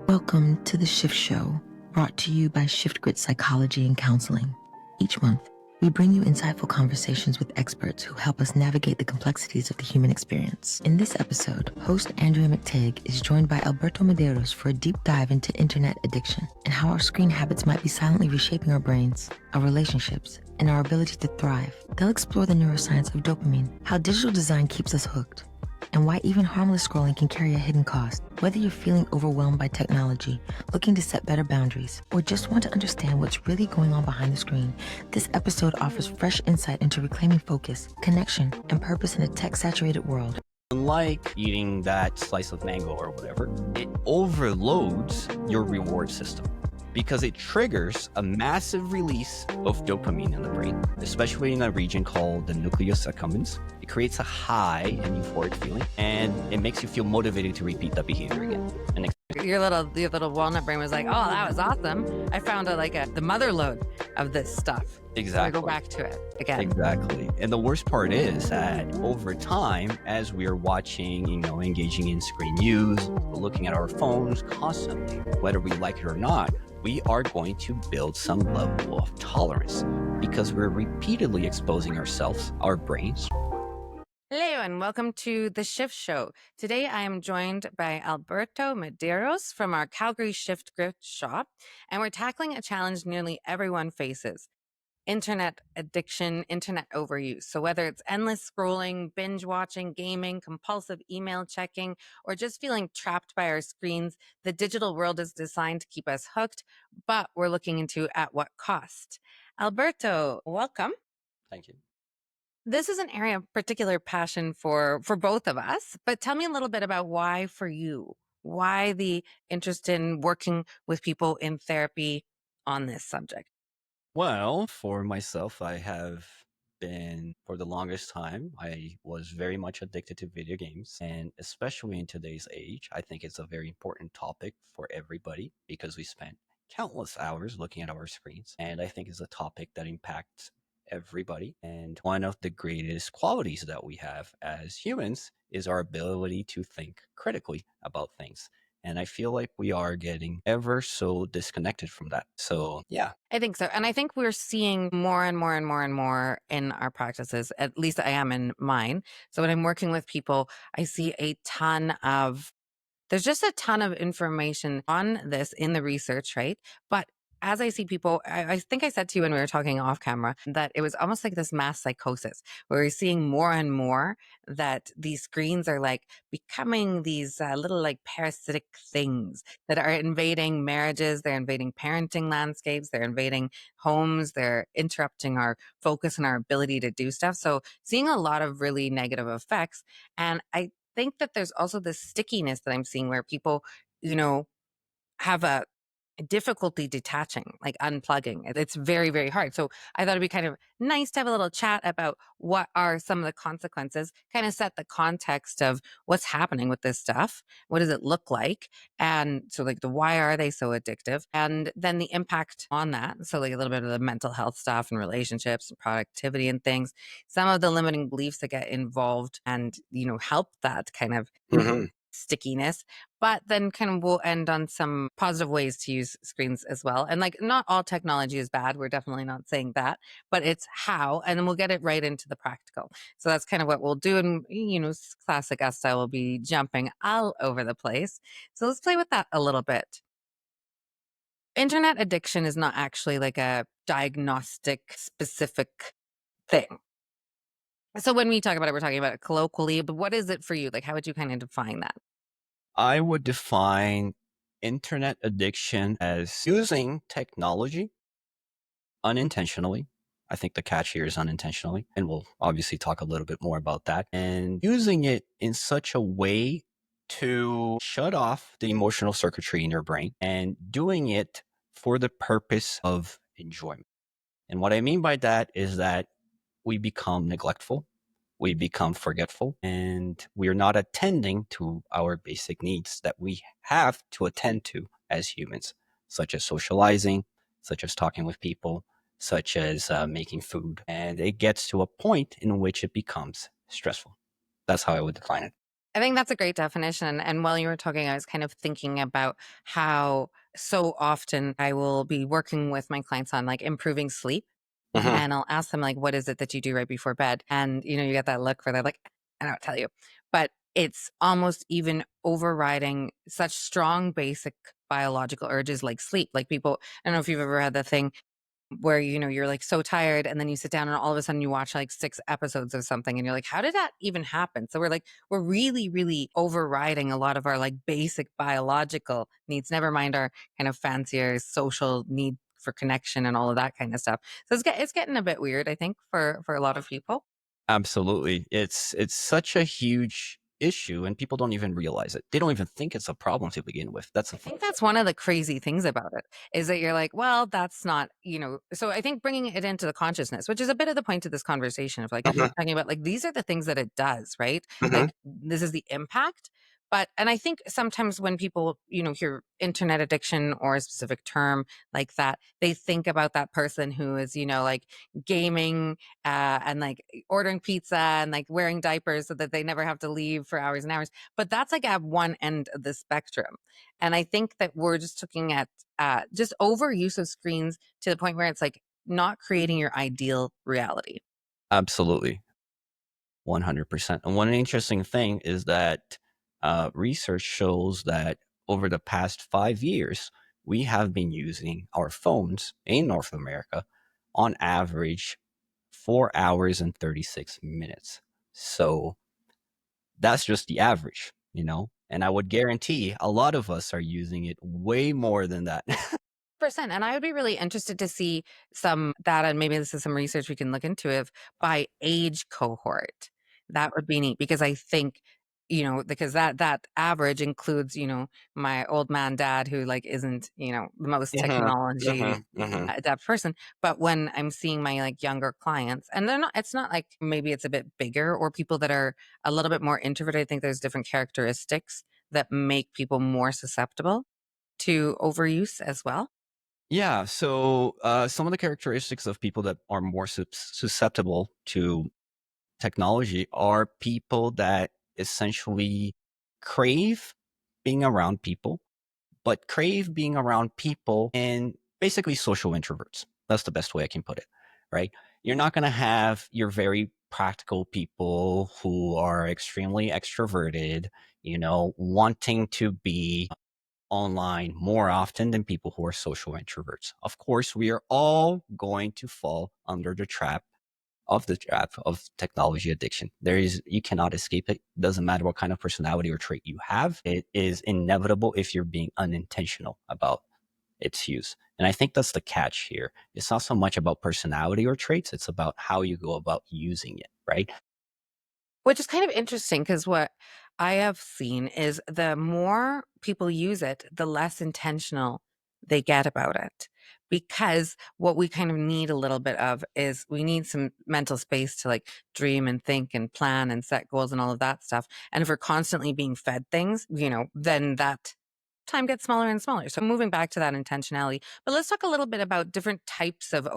Welcome to The Shift Show, brought to you by Shift Grid Psychology and Counseling. Each month, we bring you insightful conversations with experts who help us navigate the complexities of the human experience. In this episode, host Andrea McTague is joined by Alberto Medeiros for a deep dive into internet addiction and how our screen habits might be silently reshaping our brains, our relationships, and our ability to thrive. They'll explore the neuroscience of dopamine, how digital design keeps us hooked, and why even harmless scrolling can carry a hidden cost. Whether you're feeling overwhelmed by technology, looking to set better boundaries, or just want to understand what's really going on behind the screen, this episode offers fresh insight into reclaiming focus, connection, and purpose in a tech-saturated world. Unlike eating that slice of mango or whatever, it overloads your reward system because it triggers a massive release of dopamine in the brain, especially in a region called the nucleus accumbens. It creates a high and euphoric feeling, and it makes you feel motivated to repeat that behavior again. And your little walnut brain was like, "Oh, that was awesome! I found the mother lode of this stuff." Exactly. So I go back to it again. Exactly. And the worst part is that over time, as we are watching, engaging in screen use, looking at our phones constantly, whether we like it or not, we are going to build some level of tolerance because we're repeatedly exposing ourselves, our brains. Hello and welcome to The Shift Show. Today I am joined by Alberto Medeiros from our Calgary Shift Grid shop, and we're tackling a challenge nearly everyone faces: internet addiction, internet overuse. So whether it's endless scrolling, binge watching, gaming, compulsive email checking, or just feeling trapped by our screens, the digital world is designed to keep us hooked, but we're looking into at what cost. Alberto, welcome. Thank you. This is an area of particular passion for both of us, but tell me a little bit about why for you, why the interest in working with people in therapy on this subject. Well, for myself, I have been, for the longest time, I was very much addicted to video games. And especially in today's age, I think it's a very important topic for everybody because we spend countless hours looking at our screens. And I think it's a topic that impacts everybody. And one of the greatest qualities that we have as humans is our ability to think critically about things. And I feel like we are getting ever so disconnected from that. So, yeah. I think so. And I think we're seeing more and more and more and more in our practices. At least I am in mine. So when I'm working with people, I see there's just a ton of information on this in the research, right? But as I see people, I think I said to you when we were talking off camera that it was almost like this mass psychosis where we're seeing more and more that these screens are like becoming these little like parasitic things that are invading marriages, they're invading parenting landscapes, they're invading homes, they're interrupting our focus and our ability to do stuff. So seeing a lot of really negative effects. And I think that there's also this stickiness that I'm seeing where people, have a difficulty detaching, like unplugging. It's very, very hard. So I thought it'd be kind of nice to have a little chat about what are some of the consequences, kind of set the context of what's happening with this stuff. What does it look like? And so like why are they so addictive? And then the impact on that. So like a little bit of the mental health stuff and relationships and productivity and things, some of the limiting beliefs that get involved and, help that kind of stickiness, but then kind of we'll end on some positive ways to use screens as well. And like not all technology is bad. We're definitely not saying that, but it's how, and then we'll get it right into the practical. So that's kind of what we'll do. And, classic us style will be jumping all over the place. So let's play with that a little bit. Internet addiction is not actually like a diagnostic specific thing. So when we talk about it, we're talking about it colloquially, but what is it for you? Like, how would you kind of define that? I would define internet addiction as using technology unintentionally. I think the catch here is unintentionally, and we'll obviously talk a little bit more about that. And using it in such a way to shut off the emotional circuitry in your brain and doing it for the purpose of enjoyment. And what I mean by that is that we become neglectful, we become forgetful, and we're not attending to our basic needs that we have to attend to as humans, such as socializing, such as talking with people, such as making food. And it gets to a point in which it becomes stressful. That's how I would define it. I think that's a great definition. And while you were talking, I was kind of thinking about how so often I will be working with my clients on like improving sleep. Mhm. And I'll ask them, like, what is it that you do right before bed? And, you get that look where they're like, I don't tell you. But it's almost even overriding such strong basic biological urges like sleep. Like people, I don't know if you've ever had the thing where you're like so tired and then you sit down and all of a sudden you watch like 6 episodes of something and you're like, how did that even happen? So we're really really overriding a lot of our like basic biological needs, never mind our kind of fancier social need for connection and all of that kind of stuff. So it's getting a bit weird, I think, for a lot of people. Absolutely. It's such a huge issue and people don't even realize it. They don't even think it's a problem to begin with. That's I the think that's one of the crazy things about it is that you're like, well, that's not, so I think bringing it into the consciousness, which is a bit of the point of this conversation of like Mhm, talking about like these are the things that it does, right? mhm. Like this is the impact. But, and I think sometimes when people, hear internet addiction or a specific term like that, they think about that person who is, like gaming and like ordering pizza and like wearing diapers so that they never have to leave for hours and hours. But that's like at one end of the spectrum. And I think that we're just looking at just overuse of screens to the point where it's like not creating your ideal reality. Absolutely. 100%. And one interesting thing is that research shows that over the past 5 years, we have been using our phones in North America on average 4 hours and 36 minutes. So that's just the average. And I would guarantee a lot of us are using it way more than that. Percent. And I would be really interested to see some data, and maybe this is some research we can look into of by age cohort. That would be neat because I think, because that average includes, my old man dad who like isn't, the most Mhm, technology mhm, mhm. adept person. But when I'm seeing my like younger clients, and it's not like maybe it's a bit bigger or people that are a little bit more introverted. I think there's different characteristics that make people more susceptible to overuse as well. Yeah, so some of the characteristics of people that are more susceptible to technology are people that essentially crave being around people, but crave being around people and basically social introverts. That's the best way I can put it, right? You're not going to have your very practical people who are extremely extroverted, wanting to be online more often than people who are social introverts. Of course, we are all going to fall under the trap of technology addiction. You cannot escape it. Doesn't matter what kind of personality or trait you have. It is inevitable if you're being unintentional about its use. And I think that's the catch here. It's not so much about personality or traits. It's about how you go about using it, right? Which is kind of interesting because what I have seen is the more people use it, the less intentional they get about it. Because what we kind of need a little bit of is we need some mental space to like dream and think and plan and set goals and all of that stuff. And if we're constantly being fed things, then that time gets smaller and smaller. So moving back to that intentionality, but let's talk a little bit about different types of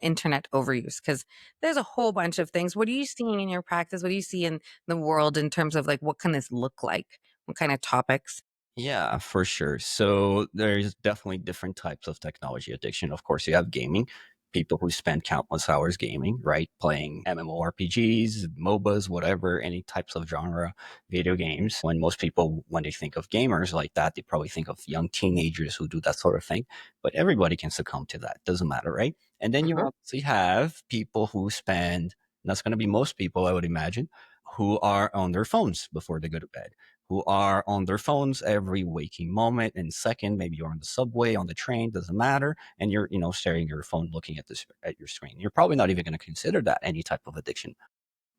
internet overuse because there's a whole bunch of things. What are you seeing in your practice? What do you see in the world in terms of like what can this look like? What kind of topics? Yeah, for sure. So there's definitely different types of technology addiction. Of course, you have gaming, people who spend countless hours gaming, right? Playing MMORPGs, MOBAs, whatever, any types of genre video games. When most people, when they think of gamers like that, they probably think of young teenagers who do that sort of thing. But everybody can succumb to that. Doesn't matter, right? And then you Mhm. obviously have people who spend, and that's going to be most people, I would imagine, who are on their phones before they go to bed, who are on their phones every waking moment and second. Maybe you're on the subway, on the train, doesn't matter. And you're, staring at your phone, looking at your screen. You're probably not even going to consider that any type of addiction.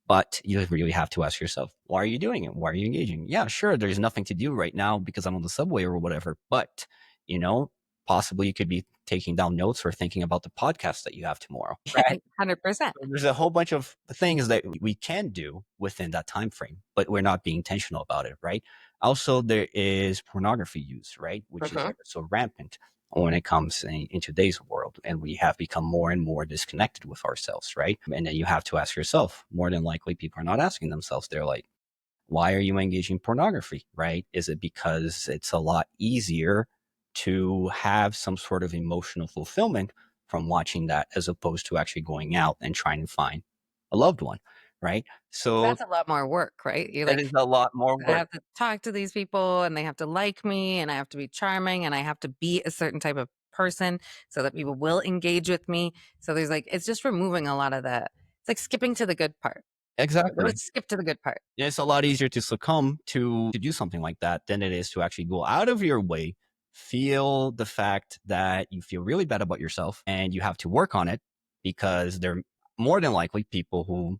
But you really have to ask yourself, why are you doing it? Why are you engaging? Yeah, sure, there's nothing to do right now because I'm on the subway or whatever. But, you know, possibly you could be taking down notes or thinking about the podcast that you have tomorrow. Right. 100%. There's a whole bunch of things that we can do within that time frame, but we're not being intentional about it, right? Also, there is pornography use, right, which is Mhm. so rampant when it comes in today's world, and we have become more and more disconnected with ourselves, right? And then you have to ask yourself. More than likely, people are not asking themselves. They're like, Why are you engaging in pornography, right? Is it because it's a lot easier to have some sort of emotional fulfillment from watching that as opposed to actually going out and trying to find a loved one, right? So That's a lot more work, right? You're that like, is a lot more I work. have to talk to these people and they have to like me and I have to be charming and I have to be a certain type of person so that people will engage with me. So there's like, it's just removing a lot of the, it's like skipping to the good part. Exactly. Let's skip to the good part. It's a lot easier to succumb to do something like that than it is to actually go out of your way, feel the fact that you feel really bad about yourself and you have to work on it, because they're more than likely people who,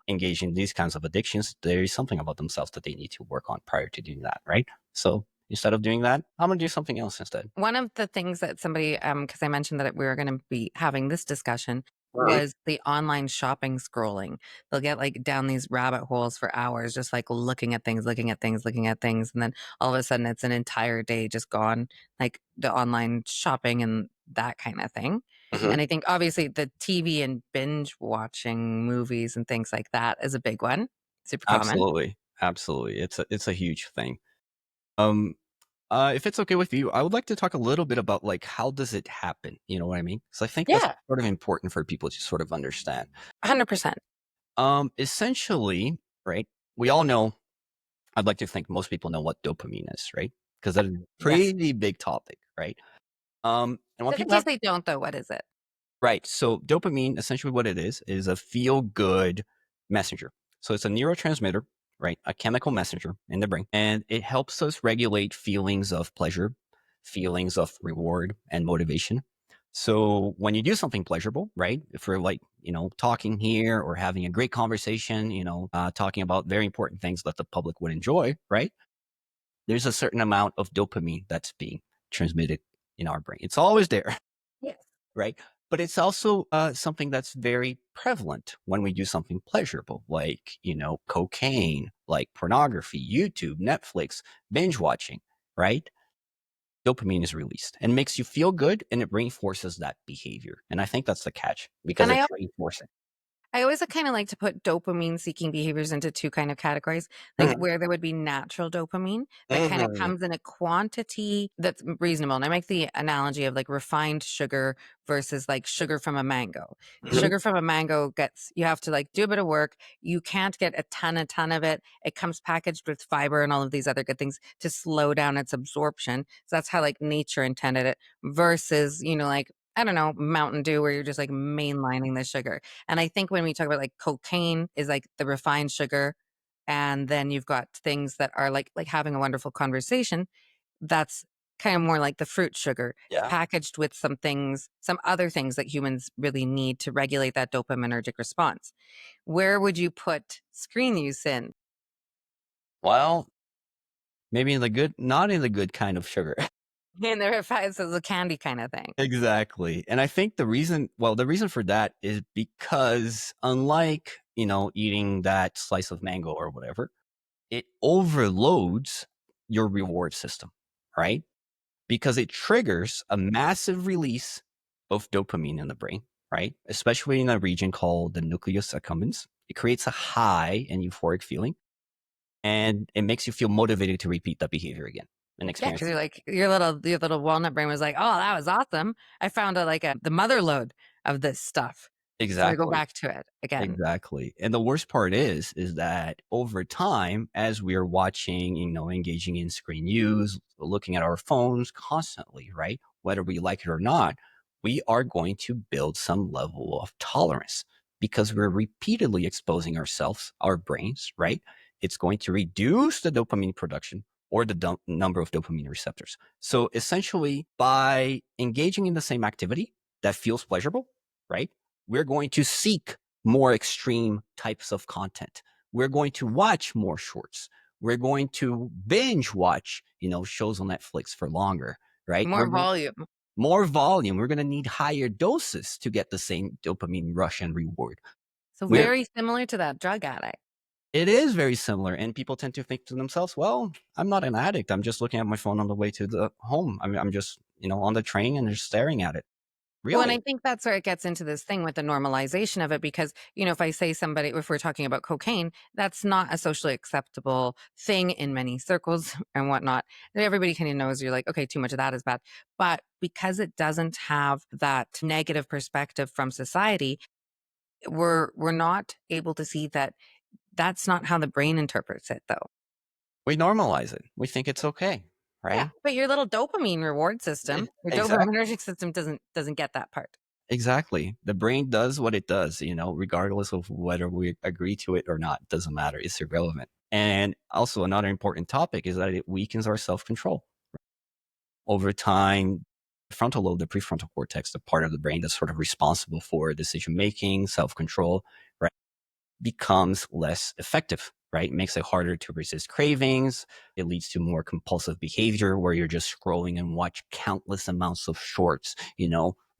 engage in these kinds of addictions. There is something about themselves that they need to work on prior to doing that, right? So instead of doing that, I'm going to do something else instead. One of the things that somebody, because I mentioned that we were going to be having this discussion, Mhm. was the online shopping scrolling. They'll get like down these rabbit holes for hours, just like looking at things, looking at things, looking at things. And then all of a sudden it's an entire day just gone, like the online shopping and that kind of thing. Mhm. And I think obviously the TV and binge watching movies and things like that is a big one, super common. Absolutely. Absolutely. It's a huge thing. Um, if it's okay with you, I would like to talk a little bit about like how does it happen? You know what I mean? Because I think that's Yeah, sort of important for people to sort of understand. 100%. Essentially, right? We all know. I'd like to think most people know what dopamine is, right? Because that is a Yes. pretty big topic, right? And when Just in people case have they don't, though, what is it? right, so dopamine, essentially what it is a feel good messenger. So it's a neurotransmitter, right? A chemical messenger in the brain, and it helps us regulate feelings of pleasure, feelings of reward, and motivation. So when you do something pleasurable, right? If we're like, talking here or having a great conversation, talking about very important things that the public would enjoy, right? There's a certain amount of dopamine that's being transmitted in our brain. It's always there, Yes. right? But it's also something that's very prevalent when we do something pleasurable, like, cocaine, like pornography, YouTube, Netflix, binge watching, right? Dopamine is released and makes you feel good, and it reinforces that behavior. And I think that's the catch, because And it's reinforcing. I always kind of like to put dopamine seeking behaviors into two kind of categories, like Mhm. where there would be natural dopamine that kind of Mhm. comes in a quantity that's reasonable. And I make the analogy of like refined sugar versus like sugar from a mango. Mhm. Sugar from a mango gets, you have to like do a bit of work. You can't get a ton of it. It comes packaged with fiber and all of these other good things to slow down its absorption. So that's how like nature intended it versus, like, I don't know, Mountain Dew, where you're just like mainlining the sugar. And I think when we talk about like cocaine is like the refined sugar, and then you've got things that are like having a wonderful conversation. That's kind of more like the fruit sugar Yeah. packaged with some things, some other things that humans really need to regulate that dopaminergic response. Where would you put screen use in? Well, maybe not in the good kind of sugar. In the refined, so the candy kind of thing. Exactly. And I think the reason for that is because unlike, eating that slice of mango or whatever, it overloads your reward system, right? Because it triggers a massive release of dopamine in the brain, right? Especially in a region called the nucleus accumbens. It creates a high and euphoric feeling, and it makes you feel motivated to repeat that behavior again and Yeah, experience because it. you're like your little walnut brain was like, oh, that was awesome. I found the mother lode of this stuff. So I go Exactly. back to it again. Exactly. And the worst part is that over time, as we are watching, engaging in screen use, looking at our phones constantly, right? Whether we like it or not, we are going to build some level of tolerance because we're repeatedly exposing ourselves, our brains, right? It's going to reduce the dopamine production or the number of dopamine receptors. So essentially, by engaging in the same activity that feels pleasurable, right? We're going to seek more extreme types of content. We're going to watch more shorts. We're going to binge watch, shows on Netflix for longer, right? More volume. More volume. We're going to need higher doses to get the same dopamine rush and reward. So We're, very similar to that drug addict. it is very similar. And people tend to think to themselves, well, I'm not an addict. I'm just looking at my phone on the way to the home. I'm just, on the train and just staring at it. Well, and I Really? think that's where it gets into this thing with the normalization of it because, if I say somebody, if we're talking about cocaine, that's not a socially acceptable thing in many circles and whatnot. Everybody kind of knows you're like, okay, too much of that is bad. But because it doesn't have that negative perspective from society, we're not able to see that that's not how the brain interprets it though. We normalize it. We think it's okay, Yeah. right? But your little dopamine reward system, your Exactly. dopaminergic system doesn't get that part. Exactly. The brain does what it does, regardless of whether we agree to it or not. It doesn't matter. It's irrelevant. And also, another important topic is that it weakens our self control. Over time, frontal lobe, the prefrontal cortex, the part of the brain that's sort of responsible for decision making, self control, right, becomes less effective, right? It makes it harder to resist cravings. It leads to more compulsive behavior where you're just scrolling and watch countless amounts of shorts,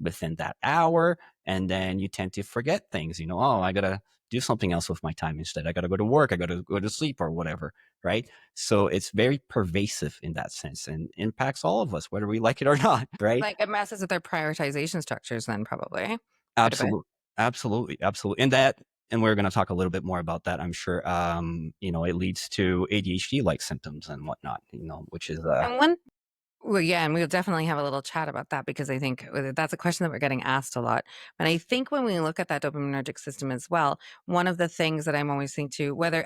within that hour. And then you tend to forget things, oh, I got to do something else with my time instead. I got to go to work. I got to go to sleep or whatever, right? So it's very pervasive in that sense and impacts all of us, whether we like it or not, right? Like it messes with their prioritization structures then probably quite a bit. Absolutely. Absolutely. Absolutely. And we're going to talk a little bit more about that, I'm sure. It leads to ADHD-like symptoms and whatnot, which is, And one Well, yeah, and we'll definitely have a little chat about that because I think that's a question that we're getting asked a lot. But I think when we look at that dopaminergic system as well, one of the things that I'm always thinking to whether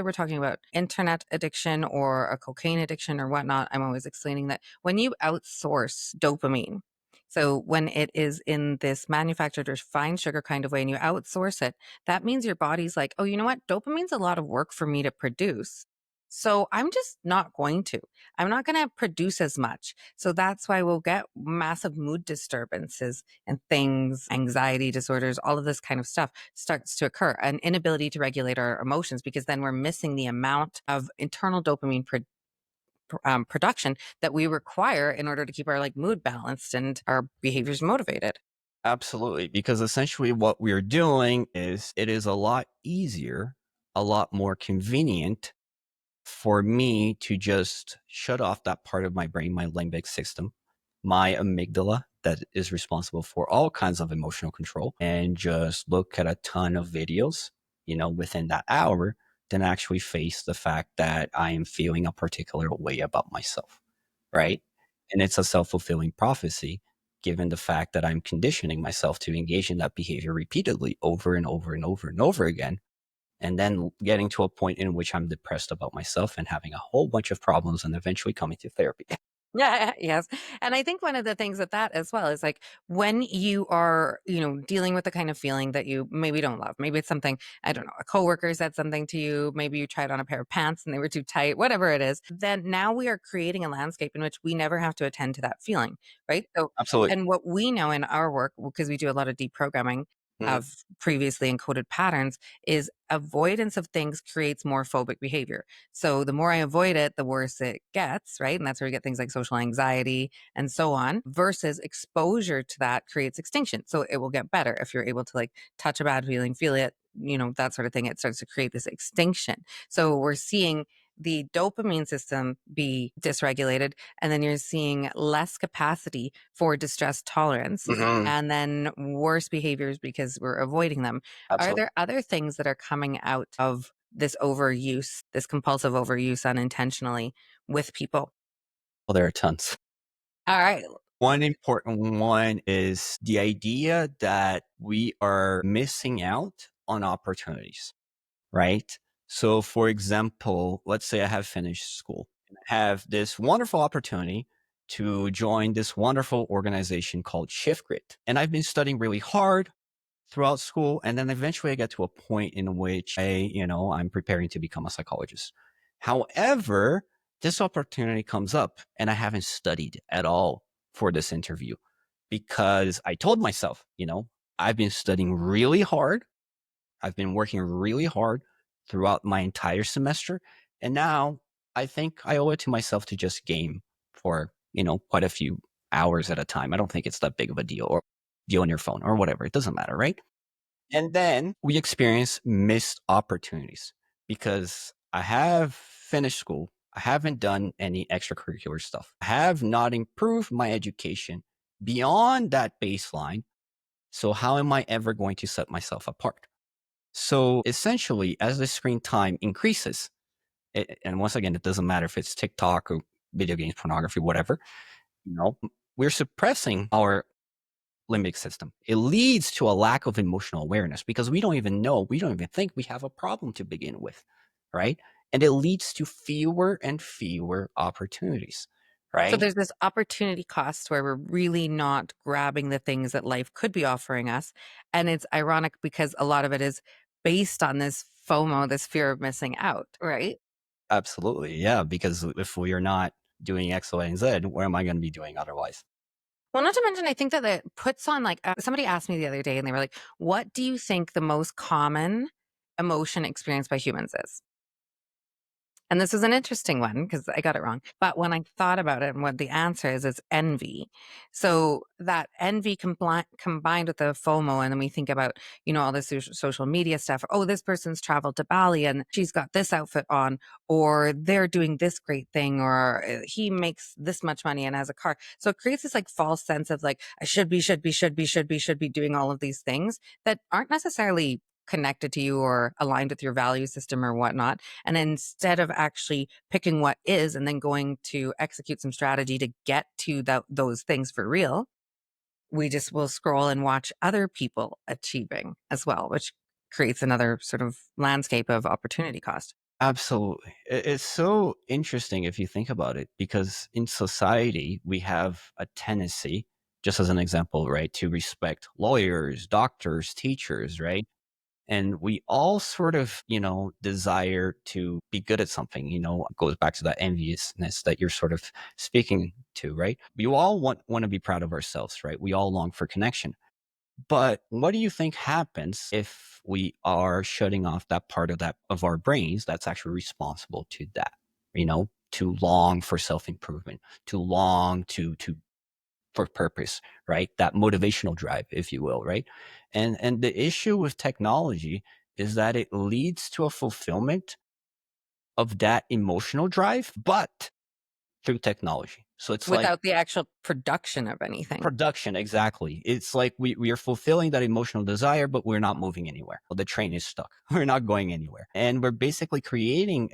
we're talking about internet addiction or a cocaine addiction or whatnot, I'm always explaining that when you outsource dopamine, so when it is in this manufactured refined sugar kind of way and you outsource it, that means your body's like, oh, you know what? Dopamine's a lot of work for me to produce. So I'm just not going to. I'm not going to produce as much. So that's why we'll get massive mood disturbances and things, anxiety disorders, all of this kind of stuff starts to occur, an inability to regulate our emotions because then we're missing the amount of internal dopamine production that we require in order to keep our mood balanced and our behaviors motivated. absolutely, because essentially what we're doing is it is a lot easier, a lot more convenient for me to just shut off that part of my brain, my limbic system, my amygdala that is responsible for all kinds of emotional control, and just look at a ton of videos, within that hour, than actually face the fact that I am feeling a particular way about myself, right? And it's a self fulfilling prophecy given the fact that I'm conditioning myself to engage in that behavior repeatedly over and over and over and over again, and then getting to a point in which I'm depressed about myself and having a whole bunch of problems and eventually coming to therapy. Yeah, yes. And I think one of the things with that as well is when you are, dealing with the kind of feeling that you maybe don't love. Maybe it's something, I don't know, a coworker said something to you, maybe you tried on a pair of pants and they were too tight, whatever it is. Then now we are creating a landscape in which we never have to attend to that feeling, right? So Absolutely. and what we know in our work, because we do a lot of deprogramming Mhm. of previously encoded patterns, is avoidance of things creates more phobic behavior. So the more I avoid it, the worse it gets, right? And that's where we get things like social anxiety and so on, versus exposure to that creates extinction. So it will get better if you're able to touch a bad feeling, feel it, that sort of thing. It starts to create this extinction. So we're seeing the dopamine system be dysregulated, and then you're seeing less capacity for distress tolerance Mhm. and then worse behaviors because we're avoiding them. Are Absolutely. there other things that are coming out of this overuse, this compulsive overuse unintentionally with people? Well, there are tons. All right. One important one is the idea that we are missing out on opportunities, right? So, for example, let's say I have finished school and I have this wonderful opportunity to join this wonderful organization called ShiftGrid. And I've been studying really hard throughout school. And then eventually I get to a point in which I'm preparing to become a psychologist. However, this opportunity comes up and I haven't studied at all for this interview because I told myself, I've been studying really hard. I've been working really hard throughout my entire semester. And now I think I owe it to myself to just game for, quite a few hours at a time. I don't think it's that big of a deal, or be on your phone or whatever. It doesn't matter, right? And then we experience missed opportunities because I have finished school. I haven't done any extracurricular stuff. I have not improved my education beyond that baseline. So how am I ever going to set myself apart? So essentially, as the screen time increases, and once again, it doesn't matter if it's TikTok or video games, pornography, whatever, you know, we're suppressing our limbic system. It leads to a lack of emotional awareness because we don't even think we have a problem to begin with, right? And it leads to fewer and fewer opportunities, So right? there's this opportunity cost where we're really not grabbing the things that life could be offering us. And it's ironic because a lot of it is based on this FOMO, this fear of missing out, right? Absolutely. Yeah. Because if we are not doing X, Y, and Z, what am I going to be doing otherwise? Well, not to mention, I think that it puts on like somebody asked me the other day and they were like, what do you think the most common emotion experienced by humans is? And this is an interesting one because I got it wrong. But when I thought about it and what the answer is, it's envy. So that envy combined with the FOMO, and then we think about, all this social media stuff. Oh, this person's traveled to Bali and she's got this outfit on, or they're doing this great thing, or he makes this much money and has a car. So it creates this like false sense of like, I should be doing all of these things that aren't necessarily connected to you or aligned with your value system or whatnot. And instead of actually picking what is and then going to execute some strategy to get to those things for real, we just will scroll and watch other people achieving as well, which creates another sort of landscape of opportunity cost. Absolutely. It's so interesting if you think about it, because in society, we have a tendency, just as an example, right, to respect lawyers, doctors, teachers, right? And we all sort of, desire to be good at something, it goes back to that enviousness that you're sort of speaking to, right? We all want to be proud of ourselves, right? We all long for connection. But what do you think happens if we are shutting off that part of our brains that's actually responsible to that, to long for self-improvement, to long to for purpose, right? That motivational drive, if you will, right? And the issue with technology is that it leads to a fulfillment of that emotional drive, but through technology. So it's like Without the actual production of anything. production, exactly. It's like we are fulfilling that emotional desire, but we're not moving anywhere. The train is stuck. We're not going anywhere, and we're basically creating,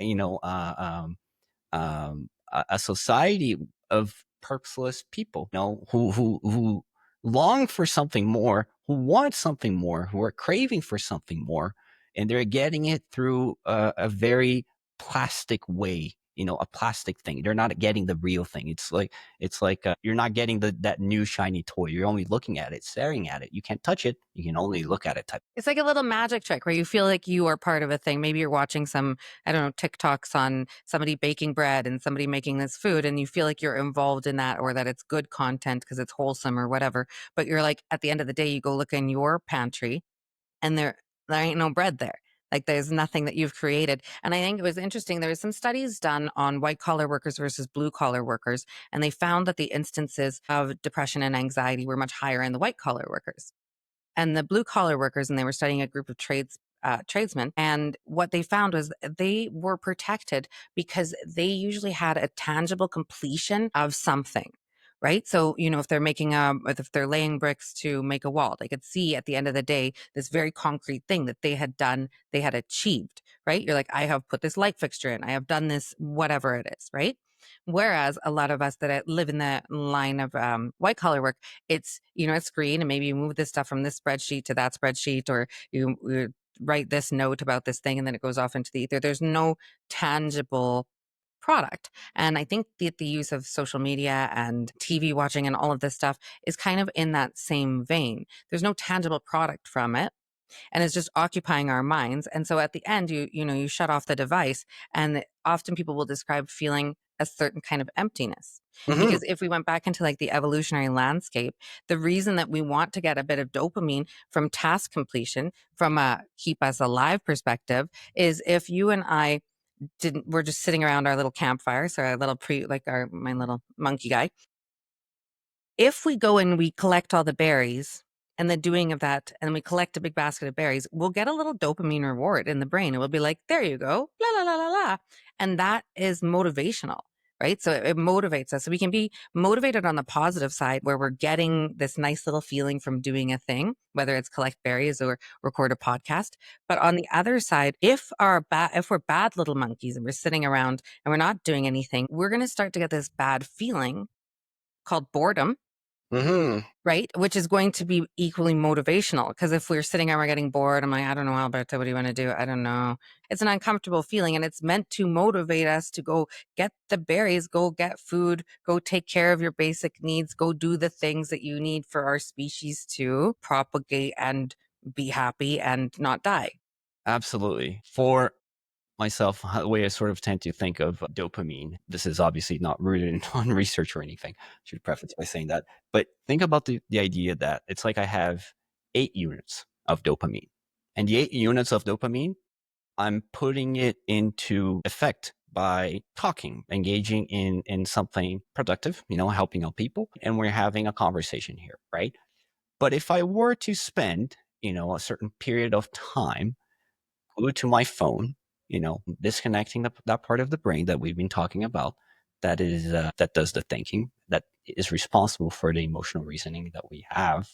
a society of purposeless people, who long for something more, who want something more, who are craving for something more, and they're getting it through a very plastic way, a plastic thing. They're not getting the real thing. It's like you're not getting that new shiny toy. You're only looking at it, staring at it. You can't touch it. You can only look at it. Type. It's like a little magic trick where you feel like you are part of a thing. Maybe you're watching some, I don't know, TikToks on somebody baking bread and somebody making this food, and you feel like you're involved in that or that it's good content because it's wholesome or whatever. But you're like, at the end of the day, you go look in your pantry and there ain't no bread there. Like there's nothing that you've created. And I think it was interesting. There was some studies done on white collar workers versus blue collar workers, and they found that the instances of depression and anxiety were much higher in the white collar workers and the blue collar workers, and they were studying a group of tradesmen. And what they found was they were protected because they usually had a tangible completion of something. Right. So, if they're laying bricks to make a wall, they could see at the end of the day, this very concrete thing that they had done, they had achieved. Right. You're like, I have put this light fixture in, I have done this, whatever it is. Right. Whereas a lot of us that live in the line of white collar work, it's green and maybe you move this stuff from this spreadsheet to that spreadsheet, or you write this note about this thing and then it goes off into the ether. There's no tangible product. And I think that the use of social media and TV watching and all of this stuff is kind of in that same vein. There's no tangible product from it, and it's just occupying our minds. And so at the end, you shut off the device, and often people will describe feeling a certain kind of emptiness. Mhm. Because if we went back into like the evolutionary landscape, the reason that we want to get a bit of dopamine from task completion, from a keep us alive perspective, is if you and I we're just sitting around our little campfire, so our little my little monkey guy. If we go and we collect all the berries and the doing of that, and we collect a big basket of berries, we'll get a little dopamine reward in the brain. It will be like, there you go, la, la, la, la, la. And that is motivational, right? So it motivates us. So we can be motivated on the positive side where we're getting this nice little feeling from doing a thing, whether it's collect berries or record a podcast. But on the other side, if we're bad little monkeys and we're sitting around and we're not doing anything, we're going to start to get this bad feeling called boredom, Hmm. right? Which is going to be equally motivational. Because if we're sitting and we're getting bored, I'm like, I don't know, Alberto, what do you want to do? I don't know. It's an uncomfortable feeling, and it's meant to motivate us to go get the berries, go get food, go take care of your basic needs, go do the things that you need for our species to propagate and be happy and not die. Absolutely. For myself, the way I sort of tend to think of dopamine, this is obviously not rooted on research or anything. I should preface by saying that. But think about the idea that it's like I have 8 units of dopamine. And the 8 units of dopamine, I'm putting it into effect by talking, engaging in something productive, helping out people. And we're having a conversation here, right? But if I were to spend, a certain period of time glued to my phone, disconnecting that part of the brain that we've been talking about, that does the thinking, that is responsible for the emotional reasoning that we have,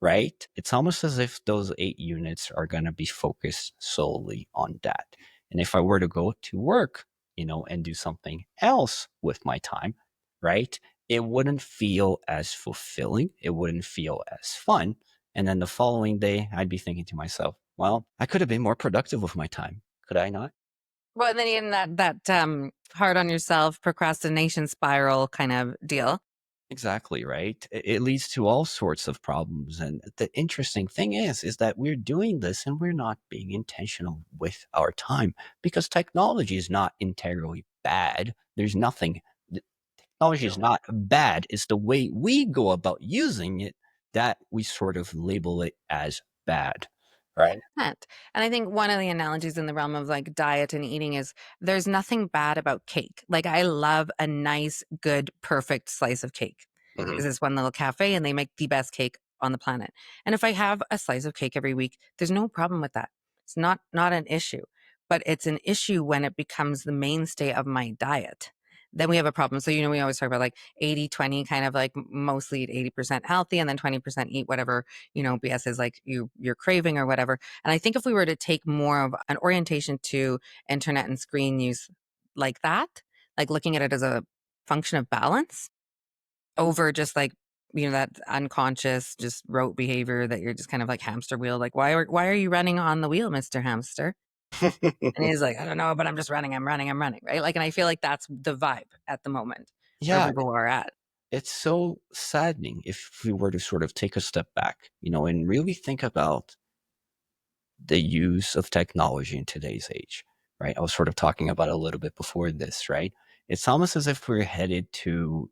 right? It's almost as if those 8 units are going to be focused solely on that. And if I were to go to work, and do something else with my time, right? It wouldn't feel as fulfilling. It wouldn't feel as fun. And then the following day, I'd be thinking to myself, well, I could have been more productive with my time. Could I not? Well, and then in that hard on yourself procrastination spiral kind of deal. Exactly, right? It leads to all sorts of problems. And the interesting thing is that we're doing this and we're not being intentional with our time, because technology is not integrally bad. There's nothing, technology is not bad. It's the way we go about using it that we sort of label it as bad, right? And I think one of the analogies in the realm of like diet and eating is there's nothing bad about cake. Like I love a nice, good, perfect slice of cake. Mhm. There's this one little cafe and they make the best cake on the planet. And if I have a slice of cake every week, there's no problem with that. It's not an issue, but it's an issue when it becomes the mainstay of my diet. Then we have a problem. So, we always talk about like 80-20, kind of like mostly eat 80% healthy and then 20% eat whatever, BS is like you're craving or whatever. And I think if we were to take more of an orientation to internet and screen use like that, like looking at it as a function of balance over just like, that unconscious, just rote behavior that you're just kind of like hamster wheel. Like, why are you running on the wheel, Mr. Hamster? And he's like, I don't know, but I'm just running. I'm running. I'm running. Right. Like, and I feel like that's the vibe at the moment where Yeah, people are at. it's so saddening if we were to sort of take a step back, and really think about the use of technology in today's age, right? I was sort of talking about it a little bit before this, right? It's almost as if we're headed to,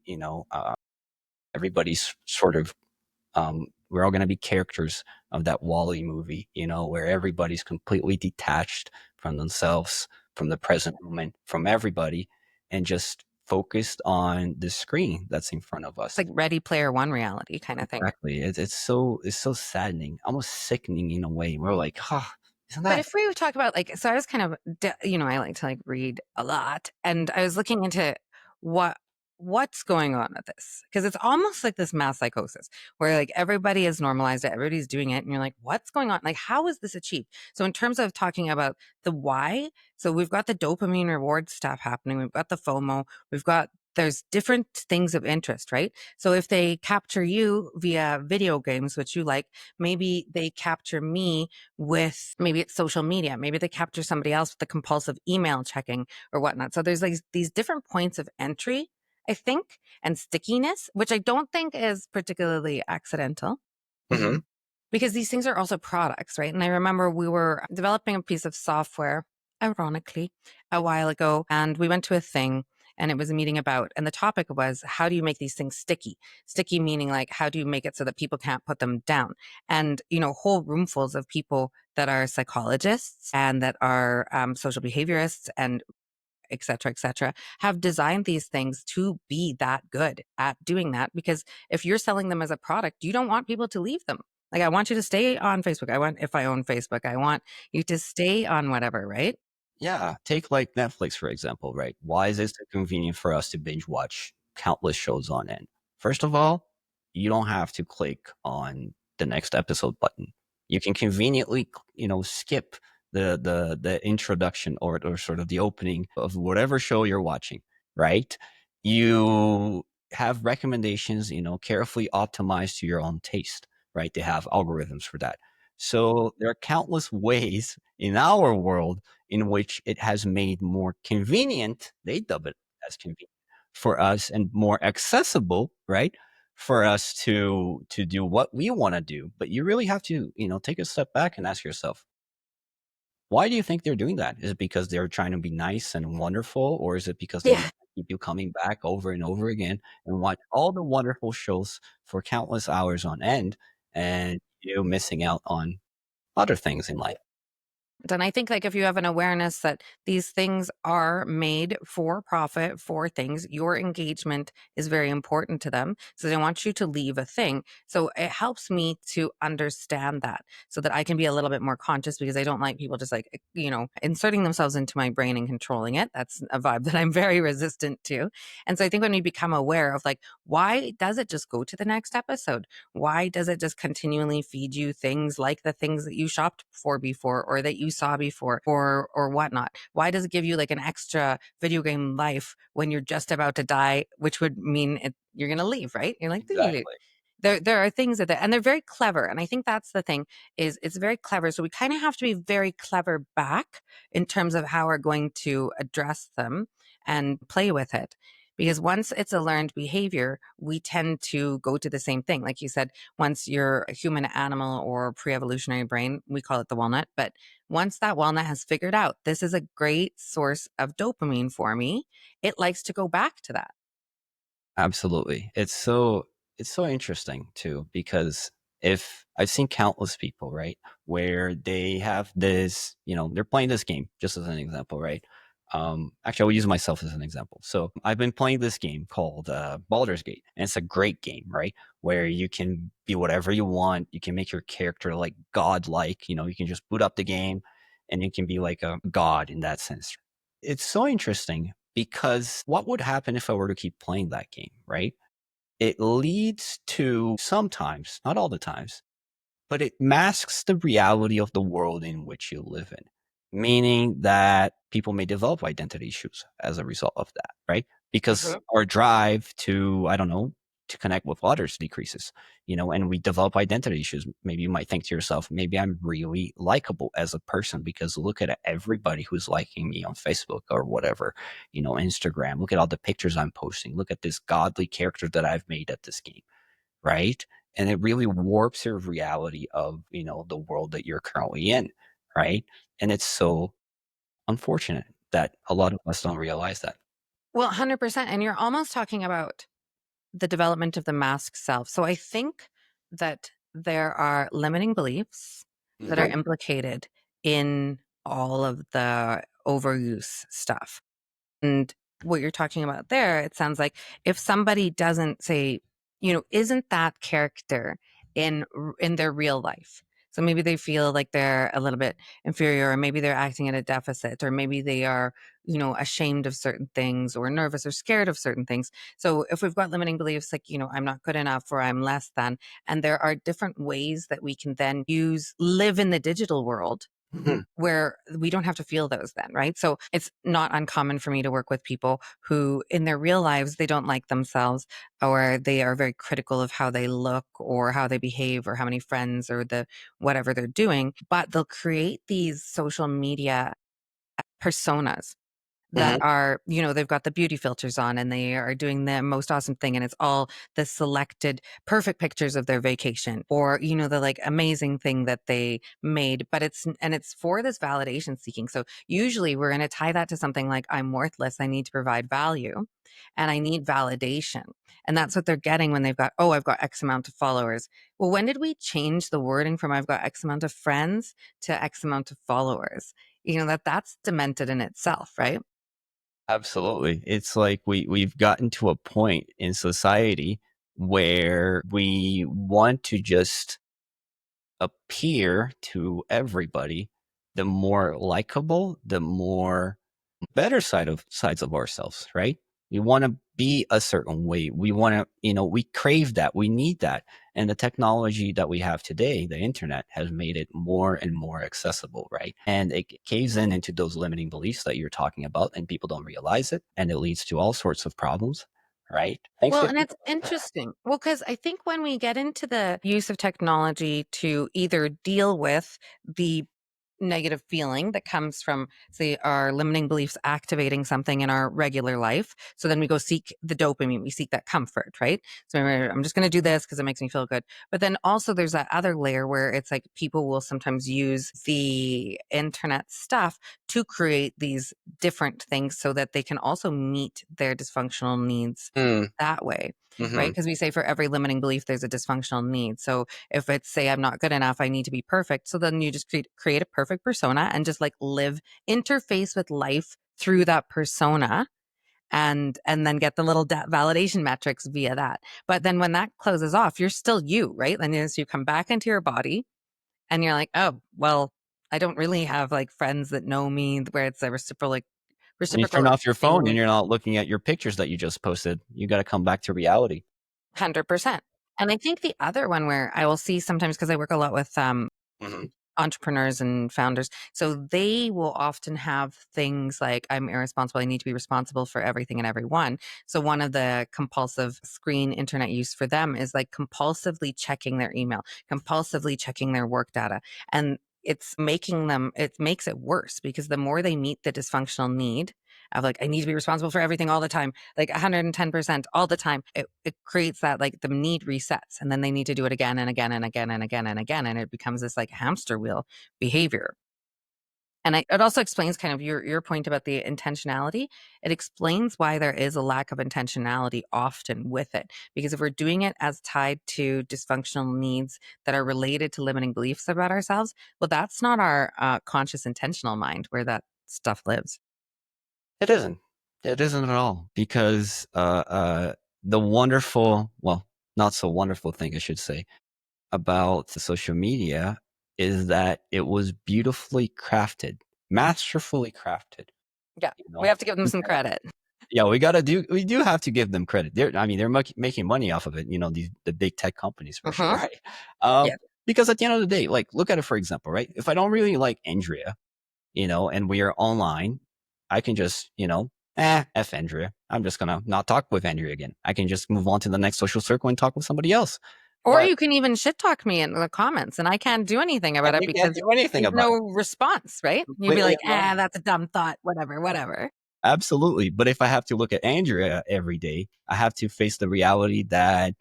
everybody's sort of, we're all going to be characters of that Wall-E movie, where everybody's completely detached from themselves, from the present moment, from everybody, and just focused on the screen that's in front of It's us. like Ready Player One reality kind of thing. Exactly. It's so saddening, almost sickening in a way. We're like, isn't But that? if we would talk about like, so I was kind of, I like to like read a lot, and I was looking into what what's going on with this because it's almost like this mass psychosis where like everybody is normalized it, everybody's doing it, and you're like, what's going on? Like, how is this achieved? So in terms of talking about the why, so we've got the dopamine reward stuff happening, we've got the FOMO, there's different things of interest, right? So if they capture you via video games, which you like, maybe they capture me with maybe it's social media. Maybe they capture somebody else with the compulsive email checking or whatnot. So there's like these different points of entry, I think, and stickiness, which I don't think is particularly accidental Mhm. because these things are also products, right? And I remember we were developing a piece of software, ironically, a while ago, and we went to a thing and it was a meeting about, and the topic was, how do you make these things sticky? Sticky meaning like, how do you make it so that people can't put them down? And, whole roomfuls of people that are psychologists and that are social behaviorists and et cetera, have designed these things to be that good at doing that. Because if you're selling them as a product, you don't want people to leave them. Like, I want you to stay on Facebook. If I own Facebook, I want you to stay on whatever, right? Yeah, take like Netflix, for example, right? Why is it so convenient for us to binge watch countless shows on end? First of all, you don't have to click on the next episode button. You can conveniently, skip the introduction or sort of the opening of whatever show you're watching, right? You have recommendations, carefully optimized to your own taste, right? They have algorithms for that. So there are countless ways in our world in which it has made more convenient, they dub it as convenient for us, and more accessible, right? For us to do what we want to do. But you really have to, take a step back and ask yourself, why do you think they're doing that? Is it because they're trying to be nice and wonderful, or is it because they want Yeah. to keep you coming back over and over again and watch all the wonderful shows for countless hours on end, and you missing out on other things in life? And I think like if you have an awareness that these things are made for profit for things, your engagement is very important to them. So they want you to leave a thing. So it helps me to understand that so that I can be a little bit more conscious, because I don't like people just like, inserting themselves into my brain and controlling it. That's a vibe that I'm very resistant to. And so I think when we become aware of like, why does it just go to the next episode? Why does it just continually feed you things like the things that you shopped for before or that you saw before or whatnot? Why does it give you like an extra video game life when you're just about to die, which would mean you're going to leave, right? You're like, Exactly. there are things and they're very clever. And I think that's the thing, is it's very clever. So we kind of have to be very clever back in terms of how we're going to address them and play with it. Because once it's a learned behavior, we tend to go to the same thing. Like you said, once you're a human animal or pre-evolutionary brain, we call it the walnut. But once that walnut has figured out, this is a great source of dopamine for me, it likes to go back to that. Absolutely. It's so interesting too, because if I've seen countless people, right, where they have this, they're playing this game, just as an example, right? Actually, I will use myself as an example. So I've been playing this game called Baldur's Gate, and it's a great game, right? Where you can be whatever you want. You can make your character like godlike. You can just boot up the game, and you can be like a god in that sense. It's so interesting because what would happen if I were to keep playing that game, right? It leads to sometimes, not all the times, but it masks the reality of the world in which you live in, meaning that people may develop identity issues as a result of that, right? Because our drive to, I don't know, to connect with others decreases, and we develop identity issues. Maybe you might think to yourself, maybe I'm really likable as a person because look at everybody who's liking me on Facebook or whatever, Instagram. Look at all the pictures I'm posting. Look at this godly character that I've made at this game, right? And it really warps your reality of, the world that you're currently in, right? And it's so unfortunate that a lot of us don't realize that. Well, 100%. And you're almost talking about the development of the mask self. So I think that there are limiting beliefs that are implicated in all of the overuse stuff. And what you're talking about there, it sounds like if somebody doesn't say, isn't that character in their real life. So maybe they feel like they're a little bit inferior, or maybe they're acting at a deficit, or maybe they are, ashamed of certain things or nervous or scared of certain things. So if we've got limiting beliefs like, I'm not good enough or I'm less than, and there are different ways that we can then live in the digital world where we don't have to feel those then, right? So it's not uncommon for me to work with people who in their real lives, they don't like themselves, or they are very critical of how they look or how they behave or how many friends or the whatever they're doing, but they'll create these social media personas that Mhm. are, they've got the beauty filters on and they are doing the most awesome thing. And it's all the selected perfect pictures of their vacation or, the like amazing thing that they made. But it's for this validation seeking. So usually we're going to tie that to something like, I'm worthless. I need to provide value and I need validation. And that's what they're getting when they've got, oh, I've got X amount of followers. Well, when did we change the wording from I've got X amount of friends to X amount of followers? That's demented in itself, right? Absolutely. It's like we've gotten to a point in society where we want to just appear to everybody the more likable, the more better sides of ourselves, right? We want to be a certain way. We want to, we crave that. We need that. And the technology that we have today, the internet, has made it more and more accessible, right? And it caves into those limiting beliefs that you're talking about, and people don't realize it. And it leads to all sorts of problems, right? Thanks Well, for and it's interesting. Well, because I think when we get into the use of technology to either deal with the negative feeling that comes from, say, our limiting beliefs activating something in our regular life. So then we go seek the dopamine, we seek that comfort, right? So I'm just going to do this because it makes me feel good. But then also there's that other layer where it's like people will sometimes use the internet stuff to create these different things so that they can also meet their dysfunctional needs that way, right? Because we say for every limiting belief, there's a dysfunctional need. So if it's, say, I'm not good enough, I need to be perfect. So then you just create a perfect persona and just like interface with life through that persona, and then get the little validation metrics via that. But then when that closes off, you're still you, right? And as you come back into your body and you're like, oh, well, I don't really have like friends that know me, where it's a when you reciprocal turn off your phone and exchange. you're not looking at your pictures that you just posted, you got to come back to reality. 100%. And I think the other one where I will see sometimes, because I work a lot with entrepreneurs and founders, so they will often have things like, I'm irresponsible, I need to be responsible for everything and everyone. So one of the compulsive screen internet use for them is like compulsively checking their email, compulsively checking their work data. And it makes it worse, because the more they meet the dysfunctional need of like, I need to be responsible for everything all the time, like 110% all the time, it creates that, like, the need resets, and then they need to do it again and again and again and again and again, and it becomes this like hamster wheel behavior. And it also explains kind of your point about the intentionality. It explains why there is a lack of intentionality often with it, because if we're doing it as tied to dysfunctional needs that are related to limiting beliefs about ourselves, well, that's not our conscious intentional mind where that stuff lives. It isn't. It isn't at all, because the wonderful, well, not so wonderful thing, I should say, about the social media is that it was beautifully crafted, masterfully crafted. Yeah, You we know, have to give them some credit. yeah, we do have to give them credit. They're making money off of it. The big tech companies for sure, Mhm. right? Yeah. Because at the end of the day, like, look at it for example, right? If I don't really like Andrea, and we are online, I can just, F Andrea. I'm just gonna not talk with Andrea again. I can just move on to the next social circle and talk with somebody else. Or But you can even shit talk me in the comments and I can't do anything about and it you can't because do anything there's about no it. response, right? You'd be Completely like, unknown. that's a dumb thought, whatever, whatever. Absolutely. But if I have to look at Andrea every day, I have to face the reality that,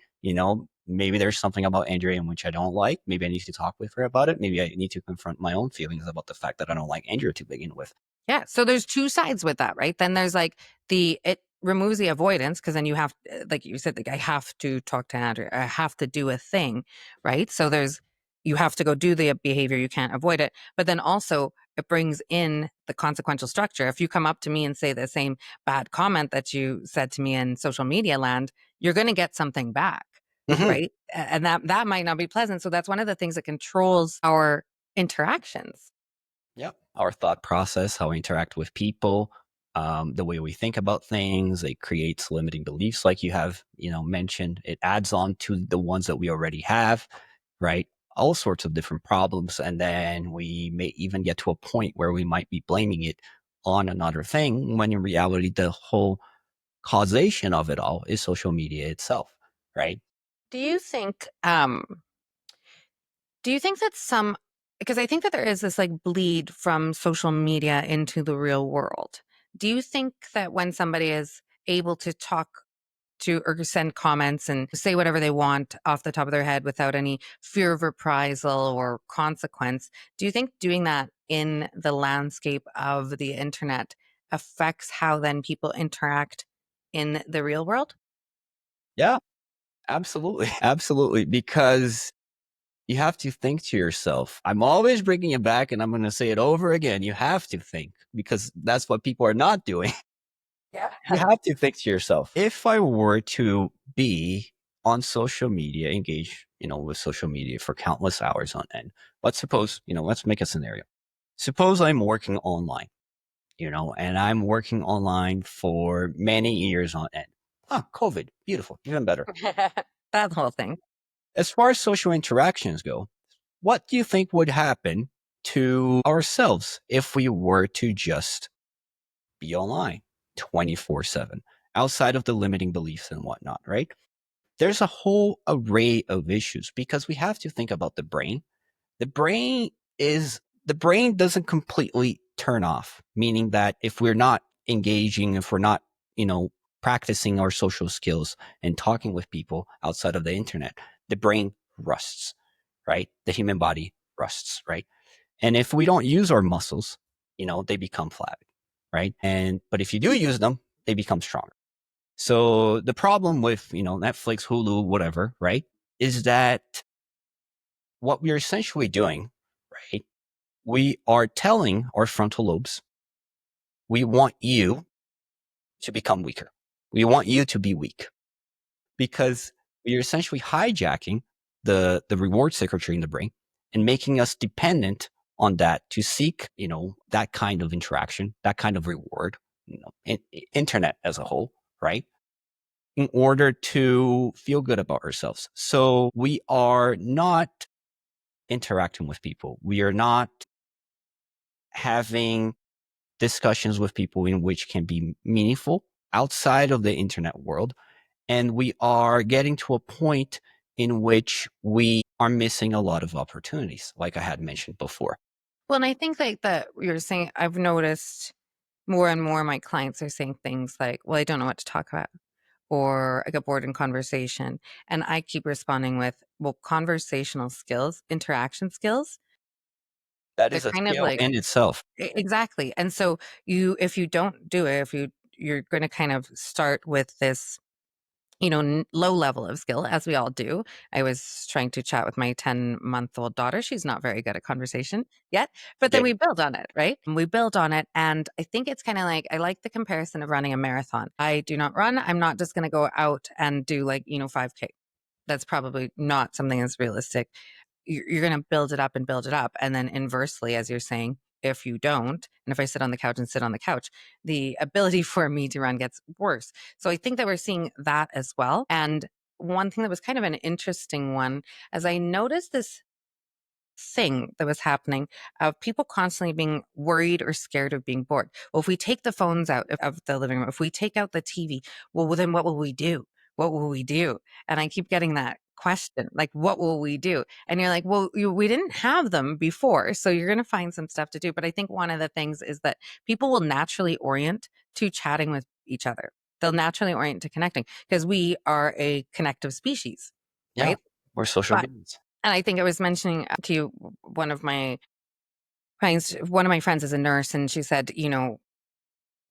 maybe there's something about Andrea in which I don't like. Maybe I need to talk with her about it. Maybe I need to confront my own feelings about the fact that I don't like Andrea to begin with. Yeah. So there's two sides with that, right? Then there's like it removes the avoidance, because then you have, like you said, like, I have to talk to Andrea, I have to do a thing, right? So you have to go do the behavior, you can't avoid it. But then also it brings in the consequential structure. If you come up to me and say the same bad comment that you said to me in social media land, you're going to get something back, Mm-hmm. right? And that might not be pleasant. So that's one of the things that controls our interactions. Yep. Our thought process, how we interact with people, the way we think about things, it creates limiting beliefs, like you have, mentioned. It adds on to the ones that we already have, right? All sorts of different problems. And then we may even get to a point where we might be blaming it on another thing, when in reality, the whole causation of it all is social media itself, right? Do you think that because I think that there is this like bleed from social media into the real world. Do you think that when somebody is able to talk to or send comments and say whatever they want off the top of their head without any fear of reprisal or consequence, do you think doing that in the landscape of the internet affects how then people interact in the real world? Yeah, absolutely. Absolutely. Because you have to think to yourself. I'm always bringing it back, and I'm going to say it over again. You have to think, because that's what people are not doing. Yeah. You have to think to yourself, if I were to be on social media, engage, with social media for countless hours on end, let's suppose, let's make a scenario. Suppose I'm working online, and I'm working online for many years on end. COVID, beautiful, even better. That whole thing. As far as social interactions go, what do you think would happen to ourselves if we were to just be online 24/7, outside of the limiting beliefs and whatnot, right? There's a whole array of issues because we have to think about the brain. The brain the brain doesn't completely turn off, meaning that if we're not engaging, if we're not, practicing our social skills and talking with people outside of the internet, the brain rusts, right? The human body rusts, right? And if we don't use our muscles, they become flabby, right? But if you do use them, they become stronger. So the problem with, Netflix, Hulu, whatever, right, is that what we're essentially doing, right, we are telling our frontal lobes, we want you to become weaker. We want you to be weak because we're essentially hijacking the reward circuitry in the brain and making us dependent on that to seek, that kind of interaction, that kind of reward, internet as a whole, right? In order to feel good about ourselves. So we are not interacting with people. We are not having discussions with people in which can be meaningful outside of the internet world. And we are getting to a point in which we are missing a lot of opportunities, like I had mentioned before. Well, and I think like that you're saying, I've noticed more and more my clients are saying things like, well, I don't know what to talk about, or I get bored in conversation. And I keep responding with, well, conversational skills, interaction skills, That they're is a kind of skill like, in itself. exactly. And so if you don't do it, you're going to kind of start with this, low level of skill, as we all do. I was trying to chat with my 10-month-old daughter. She's not very good at conversation yet, but then Yeah. we build on it, right? And we build on it. And I think it's kind of like, I like the comparison of running a marathon. I do not run. I'm not just going to go out and do 5K. That's probably not something that's realistic. You're going to build it up and build it up. And then inversely, as you're saying, if you don't, and if I sit on the couch and sit on the couch, the ability for me to run gets worse. So I think that we're seeing that as well. And one thing that was kind of an interesting one, as I noticed this thing that was happening of people constantly being worried or scared of being bored. Well, if we take the phones out of the living room, if we take out the TV, well, then what will we do? What will we do? And I keep getting that question, like, what will we do? And you're like, well, we didn't have them before. So you're going to find some stuff to do. But I think one of the things is that people will naturally orient to chatting with each other. They'll naturally orient to connecting because we are a connective species, Yeah. right? We're social But beings. and I think I was mentioning to you one of my friends is a nurse, and she said,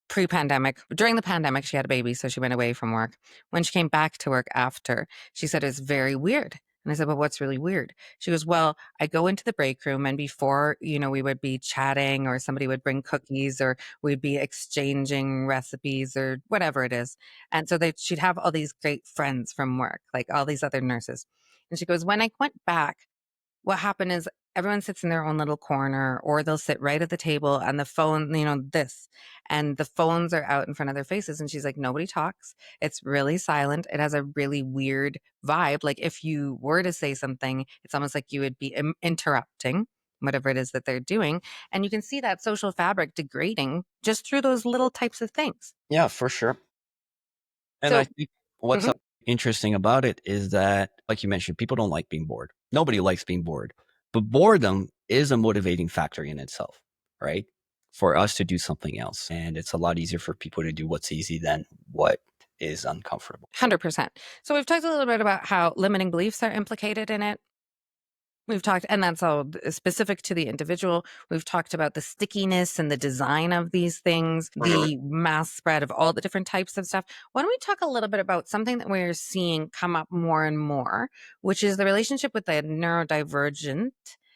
pre-pandemic, during the pandemic, she had a baby, so she went away from work. When she came back to work after, she said it's very weird. And I said, well, what's really weird? She goes, well, I go into the break room and before, we would be chatting or somebody would bring cookies or we'd be exchanging recipes or whatever it is. And so she'd have all these great friends from work, like all these other nurses. And she goes, when I went back, what happened is everyone sits in their own little corner or they'll sit right at the table and the phone, and the phones are out in front of their faces. And she's like, nobody talks. It's really silent. It has a really weird vibe. Like if you were to say something, it's almost like you would be interrupting whatever it is that they're doing. And you can see that social fabric degrading just through those little types of things. Yeah, for sure. And I So, think what's mhm, interesting about it is that, like you mentioned, people don't like being bored. Nobody likes being bored. But boredom is a motivating factor in itself, right? For us to do something else. And it's a lot easier for people to do what's easy than what is uncomfortable. 100%. So we've talked a little bit about how limiting beliefs are implicated in it. We've talked, and that's all specific to the individual. We've talked about the stickiness and the design of these things, the mass spread of all the different types of stuff. Why don't we talk a little bit about something that we're seeing come up more and more, which is the relationship with the neurodivergent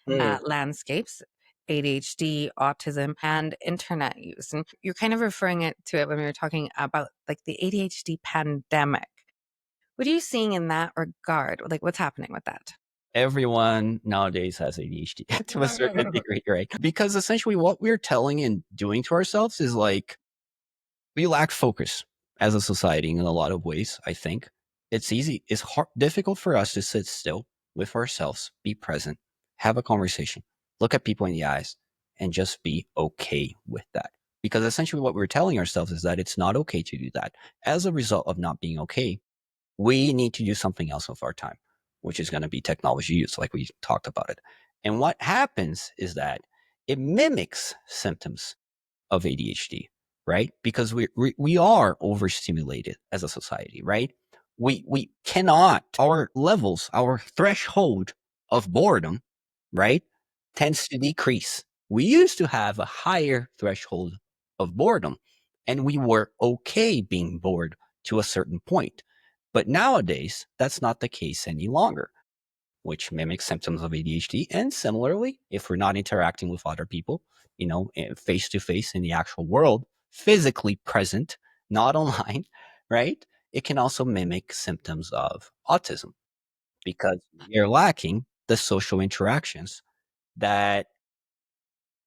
Mm. landscapes, ADHD, autism, and internet use. And you're kind of referring to it when we were talking about like the ADHD pandemic. What are you seeing in that regard? Like what's happening with that? everyone nowadays has ADHD to a certain degree, right? Because essentially what we're telling and doing to ourselves is like, we lack focus as a society in a lot of ways, I think. It's difficult for us to sit still with ourselves, be present, have a conversation, look at people in the eyes, and just be okay with that. Because essentially what we're telling ourselves is that it's not okay to do that. As a result of not being okay, we need to do something else with our time, which is going to be technology use, like we talked about it. And what happens is that it mimics symptoms of ADHD, right? Because we are overstimulated as a society, right? We cannot, our levels, our threshold of boredom, right, tends to decrease. We used to have a higher threshold of boredom, and we were okay being bored to a certain point. But nowadays, that's not the case any longer, which mimics symptoms of ADHD. And similarly, if we're not interacting with other people, face to face in the actual world, physically present, not online, right? It can also mimic symptoms of autism because you're lacking the social interactions that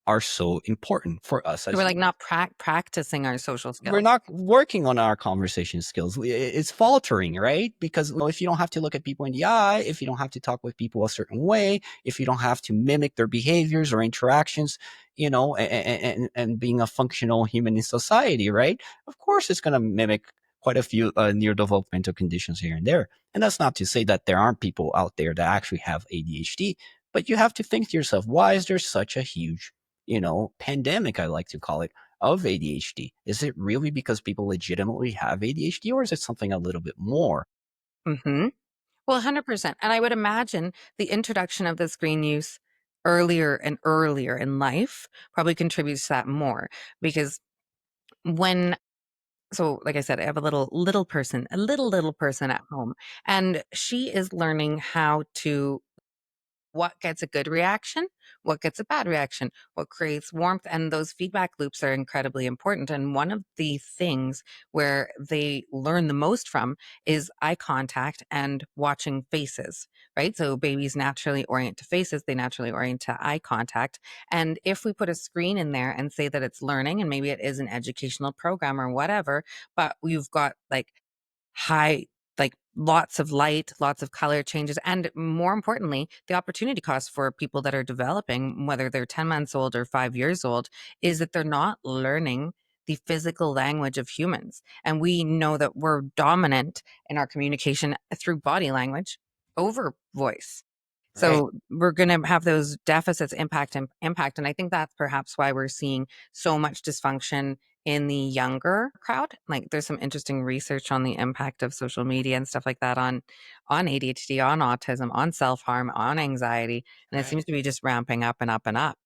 are so important for us We're as like humans. not practicing our social We're skills. not working on our conversation skills. It's faltering, right? Because if you don't have to look at people in the eye, if you don't have to talk with people a certain way, if you don't have to mimic their behaviors or interactions, and being a functional human in society, right? Of course, it's going to mimic quite a few neurodevelopmental conditions here and there. And that's not to say that there aren't people out there that actually have ADHD, but you have to think to yourself, why is there such a huge, pandemic, I like to call it, of ADHD? Is it really because people legitimately have ADHD, or is it something a little bit more? Hmm. Well, 100%. And I would imagine the introduction of the screen use earlier and earlier in life probably contributes to that more because when so like I said, I have a little person, a little person at home, and she is learning how to what gets a good reaction, what gets a bad reaction, what creates warmth. And those feedback loops are incredibly important. And one of the things where they learn the most from is eye contact and watching faces, right? So babies naturally orient to faces, they naturally orient to eye contact. And if we put a screen in there and say that it's learning, and maybe it is an educational program or whatever, but we've got like high like lots of light, lots of color changes, and more importantly, the opportunity cost for people that are developing, whether they're 10 months old or 5 years old, is that they're not learning the physical language of humans. And we know that we're dominant in our communication through body language over voice. Right. So we're going to have those deficits impact. And I think that's perhaps why we're seeing so much dysfunction in the younger crowd. Like there's some interesting research on the impact of social media and stuff like that on ADHD, on autism, on self-harm, on anxiety. And it Right. seems to be just ramping up and up and up.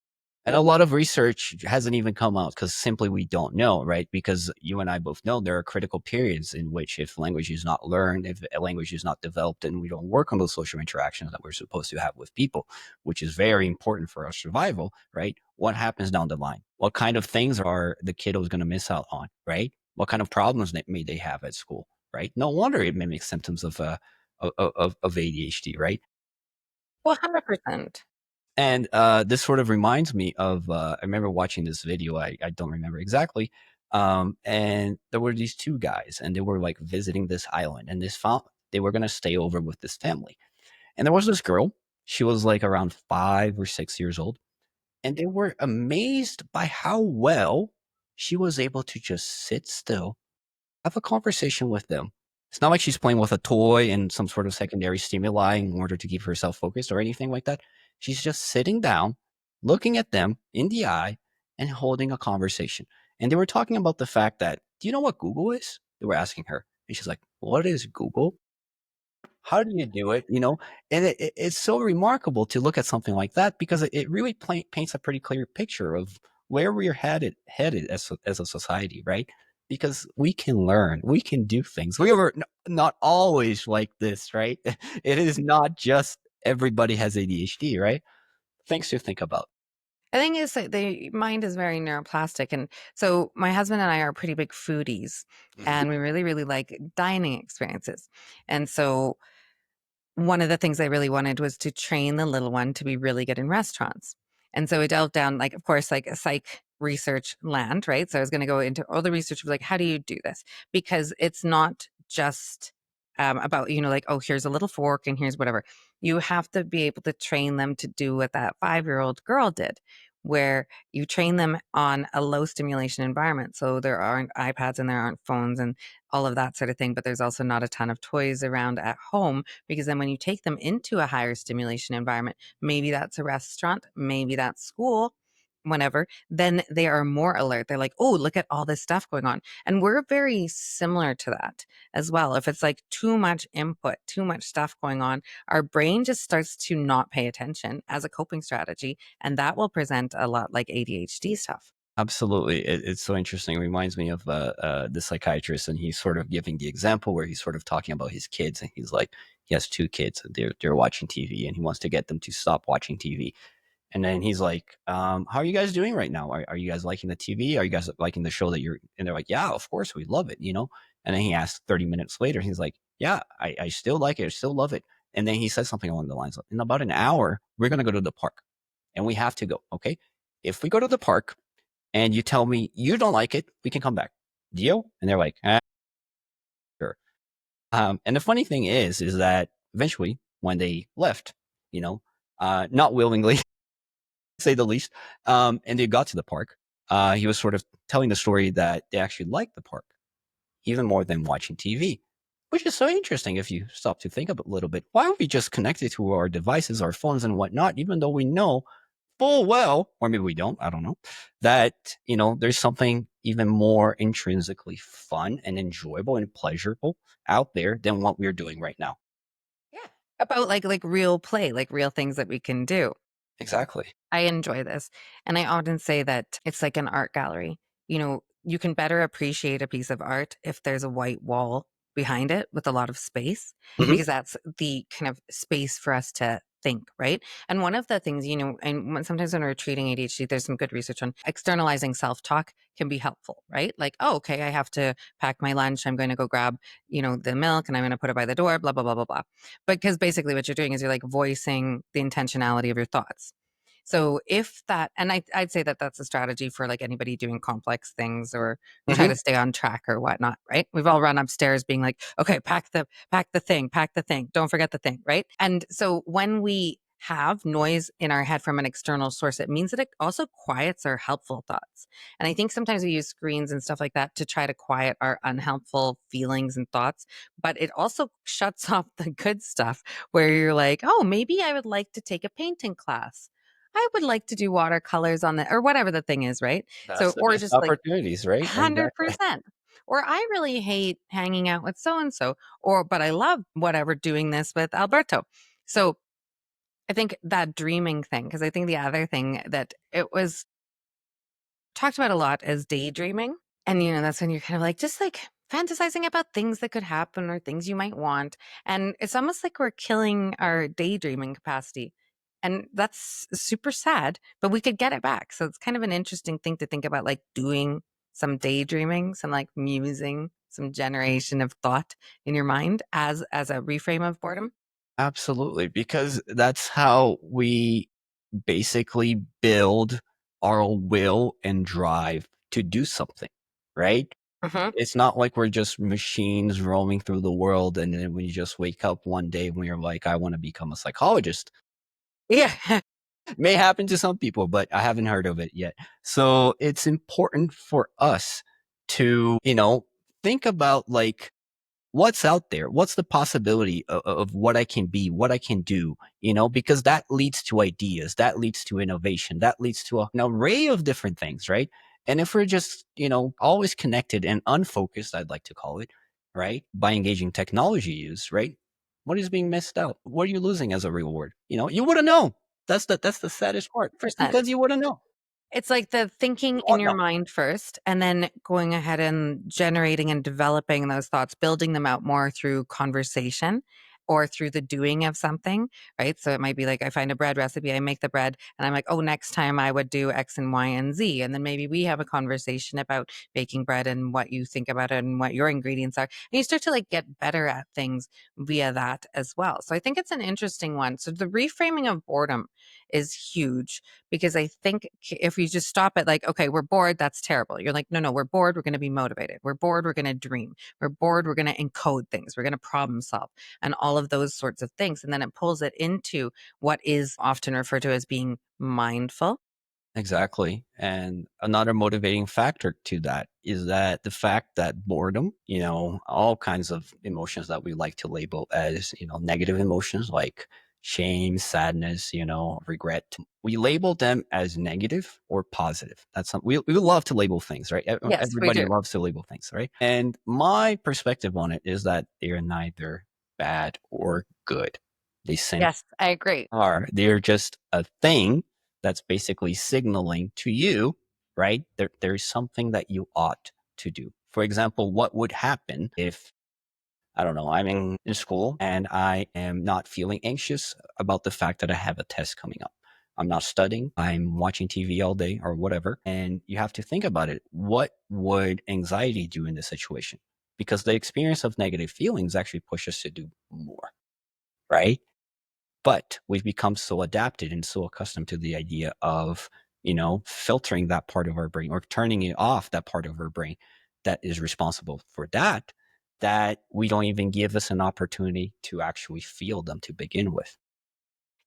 And a lot of research hasn't even come out because simply we don't know, right? Because you and I both know there are critical periods in which if language is not learned, if a language is not developed, and we don't work on those social interactions that we're supposed to have with people, which is very important for our survival, right? What happens down the line? What kind of things are the kiddos going to miss out on, right? What kind of problems may they have at school, right? No wonder it mimics symptoms of ADHD, right? Well, 100%. And this sort of reminds me of I remember watching this video. I don't remember exactly. And there were these two guys, and they were like visiting this island, and they were gonna stay over with this family. And there was this girl. She was like around 5 or 6 years old, and they were amazed by how well she was able to just sit still, have a conversation with them. It's not like she's playing with a toy and some sort of secondary stimuli in order to keep herself focused or anything like that. She's just sitting down, looking at them in the eye, and holding a conversation. And they were talking about the fact that, do you know what Google is? They were asking her. And she's like, what is Google? How do you do it? And it's so remarkable to look at something like that because it really paints a pretty clear picture of where we're headed as a society, right? Because we can learn, we can do things. We were not always like this, right? It is not just everybody has ADHD, right? Things to think about. I think is that the mind is very neuroplastic. And so my husband and I are pretty big foodies Mhm. and we really, really like dining experiences. And so one of the things I really wanted was to train the little one to be really good in restaurants. And so I delved down, like, of course, like a psych research land, right? So I was going to go into all the research of like, how do you do this? Because it's not just about, like, oh, here's a little fork and here's whatever. You have to be able to train them to do what that 5-year-old girl did, where you train them on a low stimulation environment. So there aren't iPads and there aren't phones and all of that sort of thing, but there's also not a ton of toys around at home, because then when you take them into a higher stimulation environment, maybe that's a restaurant, maybe that's school, whenever, then they are more alert. They're like, oh, look at all this stuff going on. And we're very similar to that as well. If it's like too much input, too much stuff going on, our brain just starts to not pay attention as a coping strategy. And that will present a lot like ADHD stuff. Absolutely. It's so interesting. It reminds me of the psychiatrist, and he's sort of giving the example where he's sort of talking about his kids, and he's like, he has 2 kids, and they're watching TV, and he wants to get them to stop watching TV. And then he's like, how are you guys doing right now? Are you guys liking the TV? Are you guys liking the show that you're, and they're like, yeah, of course we love it. And then he asked 30 minutes later, he's like, yeah, I still like it. I still love it. And then he says something along the lines of, in about an hour, we're going to go to the park and we have to go. Okay. If we go to the park and you tell me you don't like it, we can come back. Deal? And they're like, sure. And the funny thing is that eventually when they left, not willingly, say the least, and they got to the park, he was sort of telling the story that they actually liked the park even more than watching TV, which is so interesting if you stop to think about it a little bit. Why are we just connected to our devices, our phones and whatnot, even though we know full well, or maybe we don't, I don't know, that, there's something even more intrinsically fun and enjoyable and pleasurable out there than what we're doing right now. Yeah. About like real play, like real things that we can do. Exactly. I enjoy this. And I often say that it's like an art gallery. You can better appreciate a piece of art if there's a white wall behind it with a lot of space, Mhm. because that's the kind of space for us to think, right? And one of the things, and sometimes when we're treating ADHD, there's some good research on externalizing self talk can be helpful, right? Like, oh, okay, I have to pack my lunch. I'm going to go grab, the milk and I'm going to put it by the door, blah, blah, blah, blah, blah. Because basically what you're doing is you're like voicing the intentionality of your thoughts. So if that, and I'd say that that's a strategy for like anybody doing complex things or try Mhm. to stay on track or whatnot, right? We've all run upstairs being like, okay, pack the thing, don't forget the thing, right? And so when we have noise in our head from an external source, it means that it also quiets our helpful thoughts. And I think sometimes we use screens and stuff like that to try to quiet our unhelpful feelings and thoughts, but it also shuts off the good stuff where you're like, oh, maybe I would like to take a painting class. I would like to do watercolors on the, or whatever the thing is, right? So, That's the or missed just like opportunities, right? Exactly. 100%. Or I really hate hanging out with so and so, or but I love whatever doing this with Alberto. So I think that dreaming thing, because I think the other thing that it was talked about a lot is daydreaming. And, that's when you're kind of like, just like fantasizing about things that could happen or things you might want. And it's almost like we're killing our daydreaming capacity. And that's super sad, but we could get it back. So it's kind of an interesting thing to think about, like doing some daydreaming, some like musing, some generation of thought in your mind as a reframe of boredom. Absolutely, because that's how we basically build our will and drive to do something, right? Hmm. It's not like we're just machines roaming through the world and then we just wake up one day when you're like, I want to become a psychologist. Yeah. May happen to some people, but I haven't heard of it yet. So it's important for us to, think about like what's out there, what's the possibility of what I can be, what I can do, because that leads to ideas, that leads to innovation, that leads to an array of different things, right? And if we're just, always connected and unfocused, I'd like to call it, right, by engaging technology use, right, what is being missed out? What are you losing as a reward? You wouldn't know. That's the saddest part, because you wouldn't know. It's like the thinking You in won't your know. mind first, and then going ahead and generating and developing those thoughts, building them out more through conversation. or through the doing of something, right? So it might be like I find a bread recipe, I make the bread, and I'm like, oh, next time I would do X and Y and Z. And then maybe we have a conversation about baking bread and what you think about it and what your ingredients are. And you start to like get better at things via that as well. So I think it's an interesting one. So the reframing of boredom is huge because I think if we just stop at like, okay, we're bored, that's terrible. You're like, no, no, we're bored, we're going to be motivated. We're bored, we're going to dream. We're bored, we're going to encode things. We're going to problem solve and all of those sorts of things. And then it pulls it into what is often referred to as being mindful. Exactly. And another motivating factor to that is that the fact that boredom, all kinds of emotions that we like to label as, negative emotions like shame, sadness, regret, we label them as negative or positive. That's something we love to label things, right? Yes, we Everybody do. loves to label things, right? And my perspective on it is that they're neither bad or good. They simply Yes, I agree. are. They're just a thing that's basically signaling to you, right? There's something that you ought to do. For example, what would happen if, I don't know, I'm in school and I am not feeling anxious about the fact that I have a test coming up. I'm not studying, I'm watching TV all day or whatever. And you have to think about it. What would anxiety do in this situation? Because the experience of negative feelings actually pushes us to do more, right? But we've become so adapted and so accustomed to the idea of, filtering that part of our brain or turning it off, that part of our brain that is responsible for that, that we don't even give us an opportunity to actually feel them to begin with.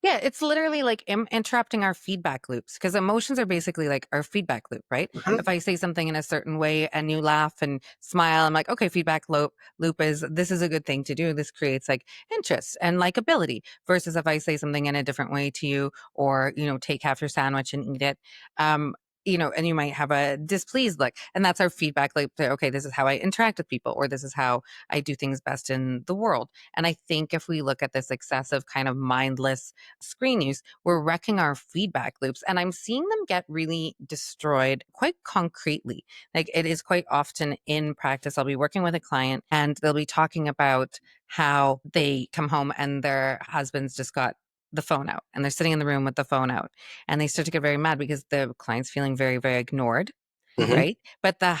Yeah, it's literally like interrupting our feedback loops because emotions are basically like our feedback loop, right? Mhm. If I say something in a certain way and you laugh and smile, I'm like, okay, feedback loop is this is a good thing to do. This creates like interest and likability versus if I say something in a different way to you or, take half your sandwich and eat it. And you might have a displeased look. And that's our feedback loop. Okay, this is how I interact with people, or this is how I do things best in the world. And I think if we look at this excessive kind of mindless screen use, we're wrecking our feedback loops. And I'm seeing them get really destroyed quite concretely. Like it is quite often in practice. I'll be working with a client and they'll be talking about how they come home and their husband's just got the phone out and they're sitting in the room with the phone out and they start to get very mad because the client's feeling very, very ignored, Mhm. right? But the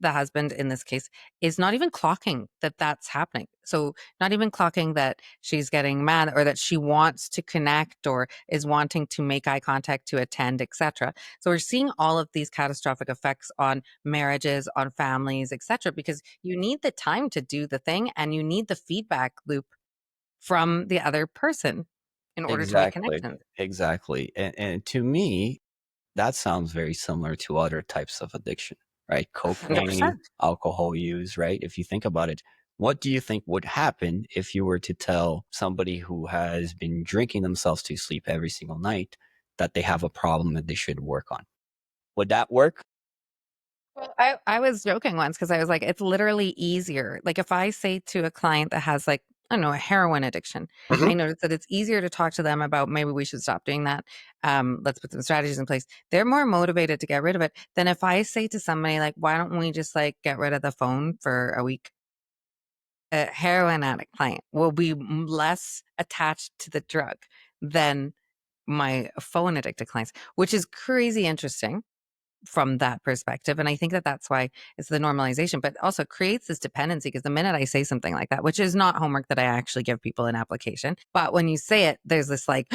husband in this case is not even clocking that that's happening. So not even clocking that she's getting mad or that she wants to connect or is wanting to make eye contact to attend, etc. So we're seeing all of these catastrophic effects on marriages, on families, etc. Because you need the time to do the thing and you need the feedback loop from the other person in order to make Exactly. connections. Exactly. And to me, that sounds very similar to other types of addiction, right? Cocaine, 100%. alcohol use, right? If you think about it, what do you think would happen if you were to tell somebody who has been drinking themselves to sleep every single night that they have a problem that they should work on? Would that work? Well, I was joking once because I was like, it's literally easier. Like if I say to a client that has like, I don't know, a heroin addiction, Mhm. I notice that it's easier to talk to them about maybe we should stop doing that. Let's put some strategies in place. They're more motivated to get rid of it than if I say to somebody like, why don't we just like get rid of the phone for a week? A heroin addict client will be less attached to the drug than my phone addicted clients, which is crazy interesting from that perspective. And I think that that's why it's the normalization, but also creates this dependency because the minute I say something like that, which is not homework that I actually give people in application, but when you say it, there's this like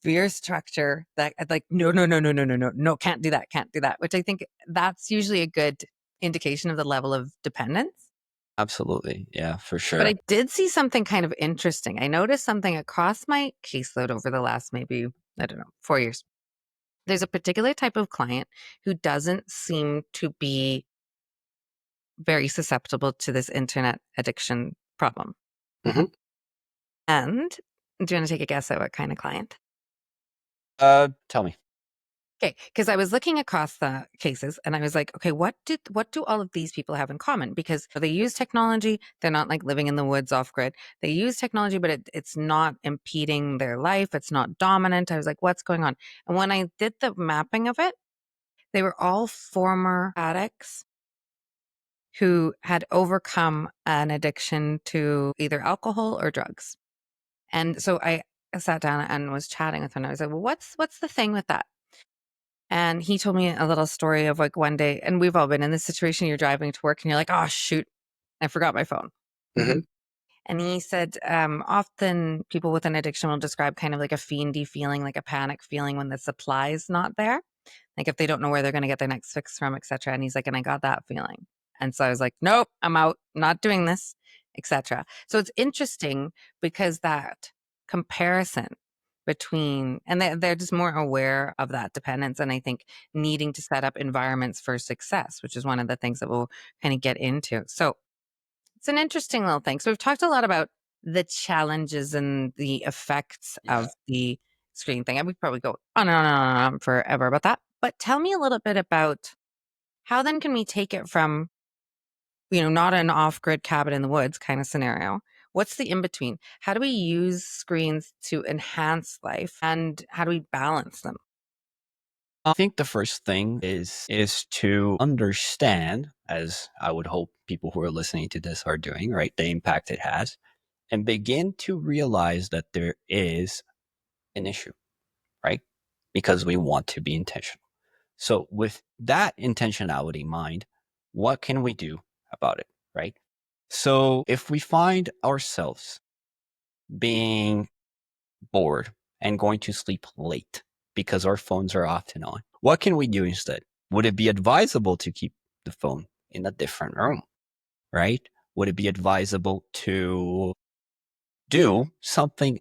fear structure that like, no, no, no, no, no, no, no, no, can't do that, which I think that's usually a good indication of the level of dependence. Absolutely. Yeah, for But sure. I did see something kind of interesting. I noticed something across my caseload over the last maybe, I don't know, 4 years. There's a particular type of client who doesn't seem to be very susceptible to this internet addiction problem. Mhm. And do you want to take a guess at what kind of client? Tell me. Okay, because I was looking across the cases and I was like, okay, what do all of these people have in common? Because they use technology, they're not like living in the woods off grid. They use technology, but it's not impeding their life. It's not dominant. I was like, what's going on? And when I did the mapping of it, they were all former addicts who had overcome an addiction to either alcohol or drugs. And so I sat down and was chatting with him. And I was like, well, what's the thing with that? And he told me a little story of like one day, and we've all been in this situation. You're driving to work and you're like, oh, shoot, I forgot my phone. Mhm. And he said, often people with an addiction will describe kind of like a fiendy feeling, like a panic feeling when the supply's not there. Like if they don't know where they're going to get their next fix from, etc. And he's like, and I got that feeling. And so I was like, nope, I'm out, not doing this, etc. So it's interesting because that comparison between, and they're just more aware of that dependence. And I think needing to set up environments for success, which is one of the things that we'll kind of get into. So it's an interesting little thing. So we've talked a lot about the challenges and the effects Yeah. of the screen thing. And we probably go on and on and on forever about that. But tell me a little bit about how then can we take it from, not an off-grid cabin in the woods kind of scenario. What's the in-between? How do we use screens to enhance life and how do we balance them? I think the first thing is to understand, as I would hope people who are listening to this are doing, right, the impact it has, and begin to realize that there is an issue, right? Because we want to be intentional. So with that intentionality in mind, what can we do about it, right? So if we find ourselves being bored and going to sleep late because our phones are often on, what can we do instead? Would it be advisable to keep the phone in a different room, right? Would it be advisable to do something,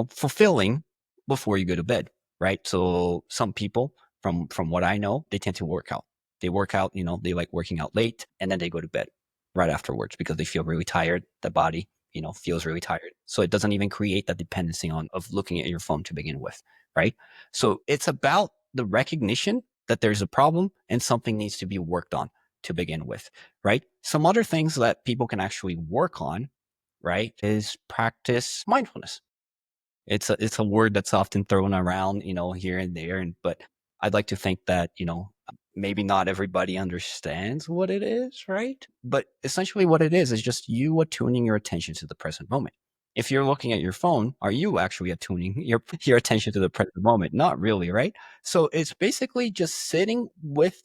fulfilling before you go to bed, right? So some people, from what I know, they tend to work out. They work out, they like working out late, and then they go to bed right afterwards because they feel really tired. The body, feels really tired. So it doesn't even create that dependency of looking at your phone to begin with, right? So it's about the recognition that there's a problem and something needs to be worked on to begin with, right? Some other things that people can actually work on, right, is practice mindfulness. It's a word that's often thrown around, here and there, but I'd like to think that, maybe not everybody understands what it is, right? But essentially what it is just you attuning your attention to the present moment. If you're looking at your phone, are you actually attuning your attention to the present moment? Not really, right? So it's basically just sitting with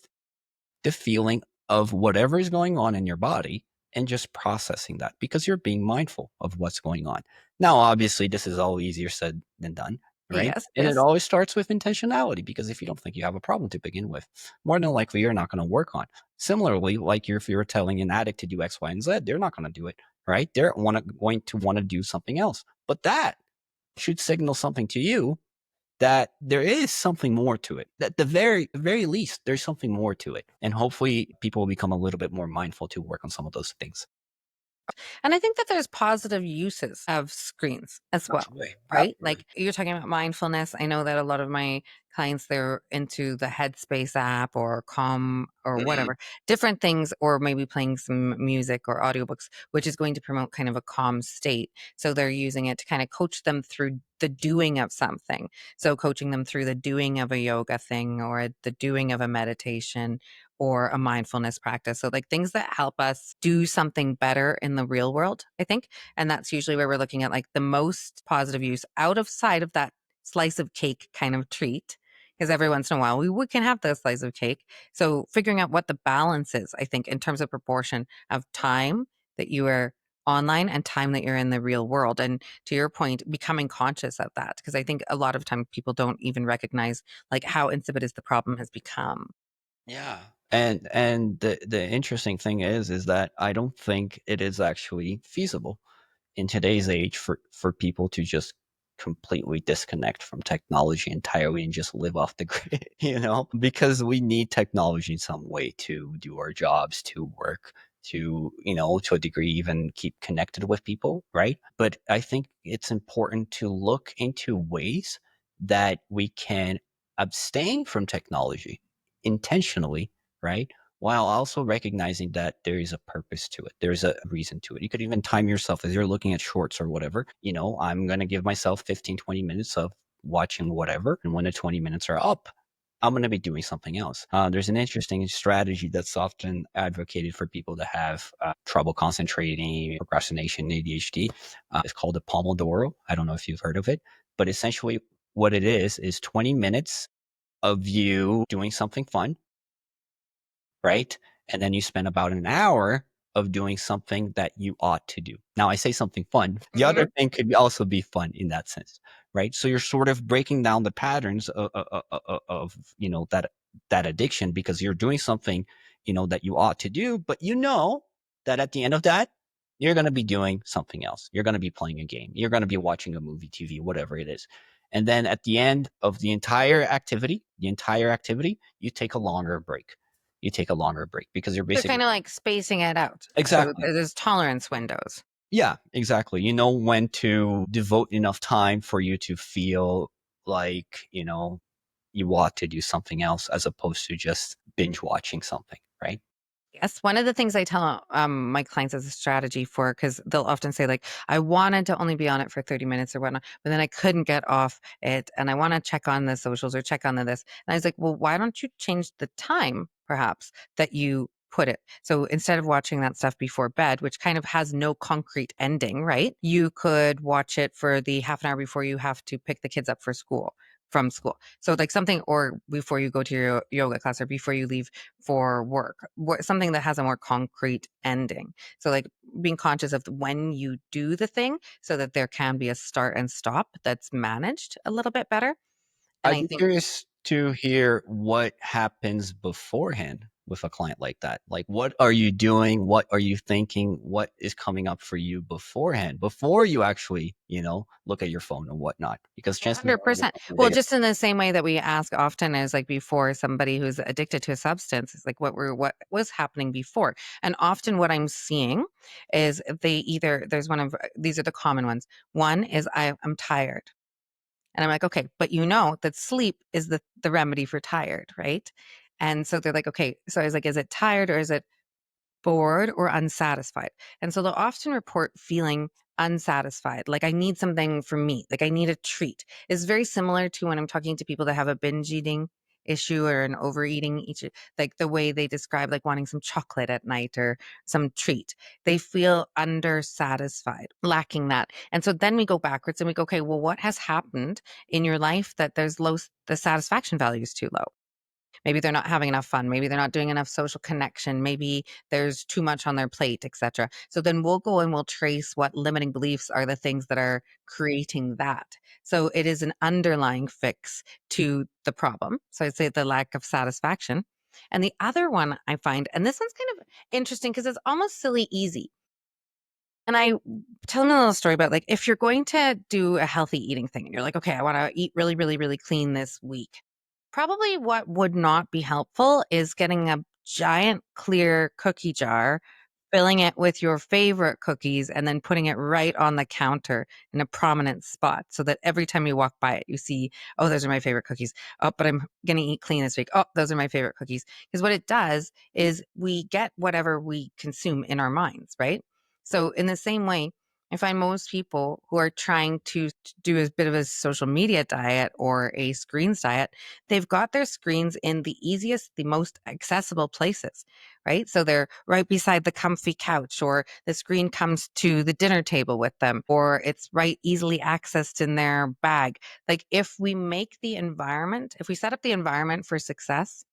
the feeling of whatever is going on in your body and just processing that because you're being mindful of what's going on. Now, obviously, this is all easier said than done, right? Yes, And it yes. always starts with intentionality because if you don't think you have a problem to begin with, more than likely you're not going to work on. Similarly, like if you're telling an addict to do X, Y, and Z, they're not going to do it, right? They're going to want to do something else. But that should signal something to you that there is something more to it. At the very least, there's something more to it. And hopefully people will become a little bit more mindful to work on some of those things. And I think that there's positive uses of screens as well, Absolutely. right? Absolutely. Like you're talking about mindfulness. I know that a lot of my clients, they're into the Headspace app or Calm or Mhm. whatever, different things, or maybe playing some music or audiobooks, which is going to promote kind of a calm state. So they're using it to kind of coach them through the doing of something. So coaching them through the doing of a yoga thing or the doing of a meditation or a mindfulness practice. So like things that help us do something better in the real world, I think. And that's usually where we're looking at like the most positive use out of sight of that slice of cake kind of treat. Because every once in a while we can have the slice of cake. So figuring out what the balance is, I think, in terms of proportion of time that you are online and time that you're in the real world. And to your point, becoming conscious of that. Because I think a lot of time people don't even recognize like how insipid the problem has become. Yeah. And the interesting thing is that I don't think it is actually feasible in today's age for people to just completely disconnect from technology entirely and just live off the grid, because we need technology in some way to do our jobs, to work, to, to a degree, even keep connected with people, right? But I think it's important to look into ways that we can abstain from technology intentionally, right? While also recognizing that there is a purpose to it. There's a reason to it. You could even time yourself as you're looking at shorts or whatever. I'm going to give myself 15, 20 minutes of watching whatever. And when the 20 minutes are up, I'm going to be doing something else. There's an interesting strategy that's often advocated for people that have trouble concentrating, procrastination, ADHD. It's called the Pomodoro. I don't know if you've heard of it, but essentially what it is 20 minutes of you doing something fun, right? And then you spend about an hour of doing something that you ought to do. Now, I say something fun. The other thing could also be fun in that sense, right? So you're sort of breaking down the patterns of that addiction, because you're doing something, that you ought to do, but that at the end of that, you're going to be doing something else. You're going to be playing a game. You're going to be watching a movie, TV, whatever it is. And then at the end of the entire activity, you take a longer break. Because you're They're basically kind of like spacing it out. So exactly. there's tolerance windows. Yeah, exactly. You know when to devote enough time for you to feel like, you ought to do something else, as opposed to just binge watching something, right? Yes. One of the things I tell my clients as a strategy for, because they'll often say, like, I wanted to only be on it for 30 minutes or whatnot, but then I couldn't get off it. And I want to check on the socials or check on the this. And I was like, well, why don't you change the time, perhaps, that you put it? So instead of watching that stuff before bed, which kind of has no concrete ending, right? You could watch it for the half an hour before you have to pick the kids up from school. So like something, or before you go to your yoga class, or before you leave for work, something that has a more concrete ending. So like being conscious of when you do the thing, so that there can be a start and stop that's managed a little bit better. And I'd I be think curious to hear what happens beforehand with a client like that. Like, what are you doing? What are you thinking? What is coming up for you beforehand, before you actually, look at your phone and whatnot? Because chances are, 100%. Well, just in the same way that we ask often is like before somebody who's addicted to a substance, it's like what was happening before. And often what I'm seeing is there's one of these are the common ones. One is I'm tired. And I'm like, okay, but that sleep is the remedy for tired, right? And so they're like, okay. So I was like, is it tired or is it bored or unsatisfied? And so they'll often report feeling unsatisfied. Like I need something for me. Like I need a treat. It's very similar to when I'm talking to people that have a binge eating issue or an overeating like the way they describe like wanting some chocolate at night or some treat. They feel undersatisfied, lacking that. And so then we go backwards and we go, okay, well, what has happened in your life that the satisfaction value is too low? Maybe they're not having enough fun. Maybe they're not doing enough social connection. Maybe there's too much on their plate, etc. So then we'll go and we'll trace what limiting beliefs are the things that are creating that. So it is an underlying fix to the problem. So I'd say the lack of satisfaction. And the other one I find, and this one's kind of interesting because it's almost silly easy. And I tell them a little story about like if you're going to do a healthy eating thing and you're like, okay, I want to eat really, really, really clean this week. Probably what would not be helpful is getting a giant clear cookie jar, filling it with your favorite cookies, and then putting it right on the counter in a prominent spot so that every time you walk by it, you see, oh, those are my favorite cookies. Oh, but I'm going to eat clean this week. Oh, those are my favorite cookies. Because what it does is we get whatever we consume in our minds, right? So in the same way, I find most people who are trying to do a bit of a social media diet or a screens diet, they've got their screens in the easiest, the most accessible places, right? So they're right beside the comfy couch, or the screen comes to the dinner table with them, or it's right easily accessed in their bag. Like if we set up the environment for success,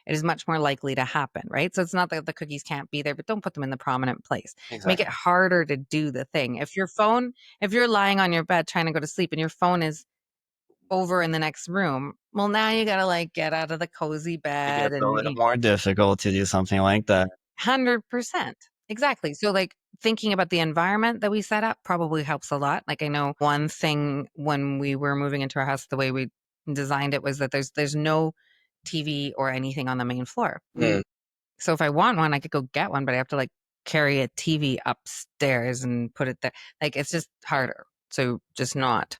it is much more likely to happen, right? So it's not that the cookies can't be there, but don't put them in the prominent place. Make it Exactly. harder to do the thing. If you're lying on your bed trying to go to sleep and your phone is over in the next room, well, now you got to like get out of the cozy It bed gets a and little more difficult to do something like that. 100%. Exactly. So like thinking about the environment that we set up probably helps a lot. Like I know one thing when we were moving into our house, the way we designed it was that there's no TV or anything on the main floor. So if I want one, I could go get one, but I have to like carry a TV upstairs and put it there. Like it's just harder. So just not.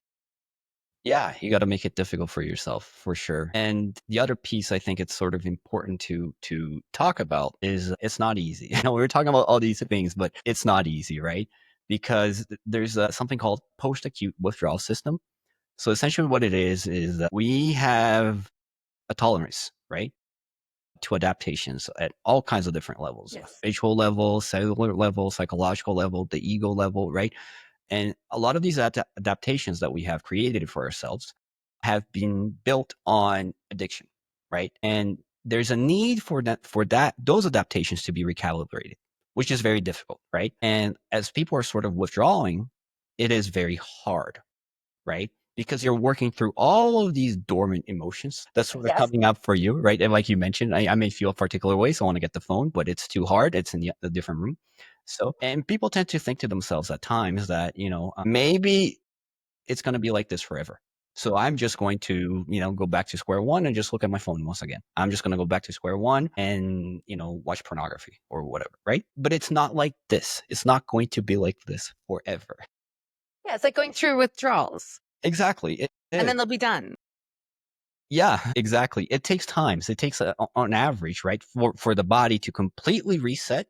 Yeah, you got to make it difficult for yourself, for sure. And the other piece I think it's sort of important to talk about is it's not easy. We were talking about all these things, but it's not easy, right? Because there's something called post-acute withdrawal system. So essentially what it is that we have a tolerance, right, to adaptations at all kinds of different levels, Yes. visual level, cellular level, psychological level, the ego level, right? And a lot of these adaptations that we have created for ourselves have been built on addiction, right? And there's a need for those adaptations to be recalibrated, which is very difficult, right? And as people are sort of withdrawing, it is very hard, right? Because you're working through all of these dormant emotions that's sort of Yes. coming up for you, right? And like you mentioned, I may feel a particular way, so I want to get the phone, but it's too hard. It's in the different room. So, and people tend to think to themselves at times that, maybe it's going to be like this forever. So I'm just going to, go back to square one and just look at my phone once again. I'm just going to go back to square one and, watch pornography or whatever, right? But it's not like this. It's not going to be like this forever. Yeah, it's like going through withdrawals. Exactly. And then they'll be done. Yeah, exactly. It takes time. So it takes, on average, right, for the body to completely reset,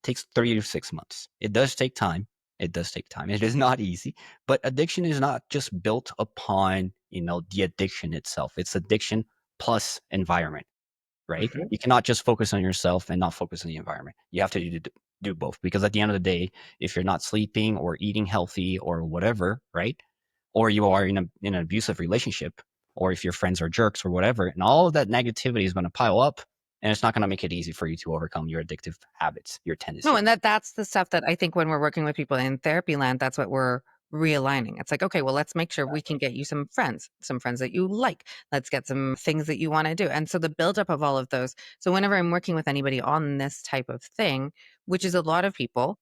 takes 3 to 6 months. It does take time. It does take time. It is not easy, but addiction is not just built upon, the addiction itself. It's addiction plus environment, right? Mhm. You cannot just focus on yourself and not focus on the environment. You have to do both, because at the end of the day, if you're not sleeping or eating healthy or whatever, right? Or you are in an abusive relationship, or if your friends are jerks or whatever, and all of that negativity is going to pile up, and it's not going to make it easy for you to overcome your addictive habits, your tendencies. No, and that's the stuff that I think when we're working with people in therapy land, that's what we're realigning. It's like, okay, well, let's make sure we can get you some friends that you like. Let's get some things that you want to do. And so the buildup of all of those. So whenever I'm working with anybody on this type of thing, which is a lot of people,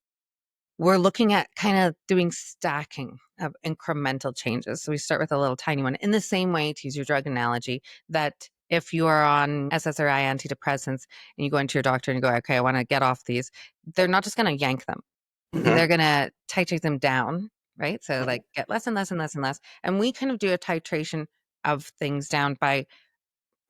we're looking at kind of doing stacking of incremental changes. So we start with a little tiny one in the same way, to use your drug analogy, that if you are on SSRI antidepressants and you go into your doctor and you go, okay, I want to get off these, they're not just going to yank them. They're going to titrate them down, right? So like get less and less and less and less. And we kind of do a titration of things down by,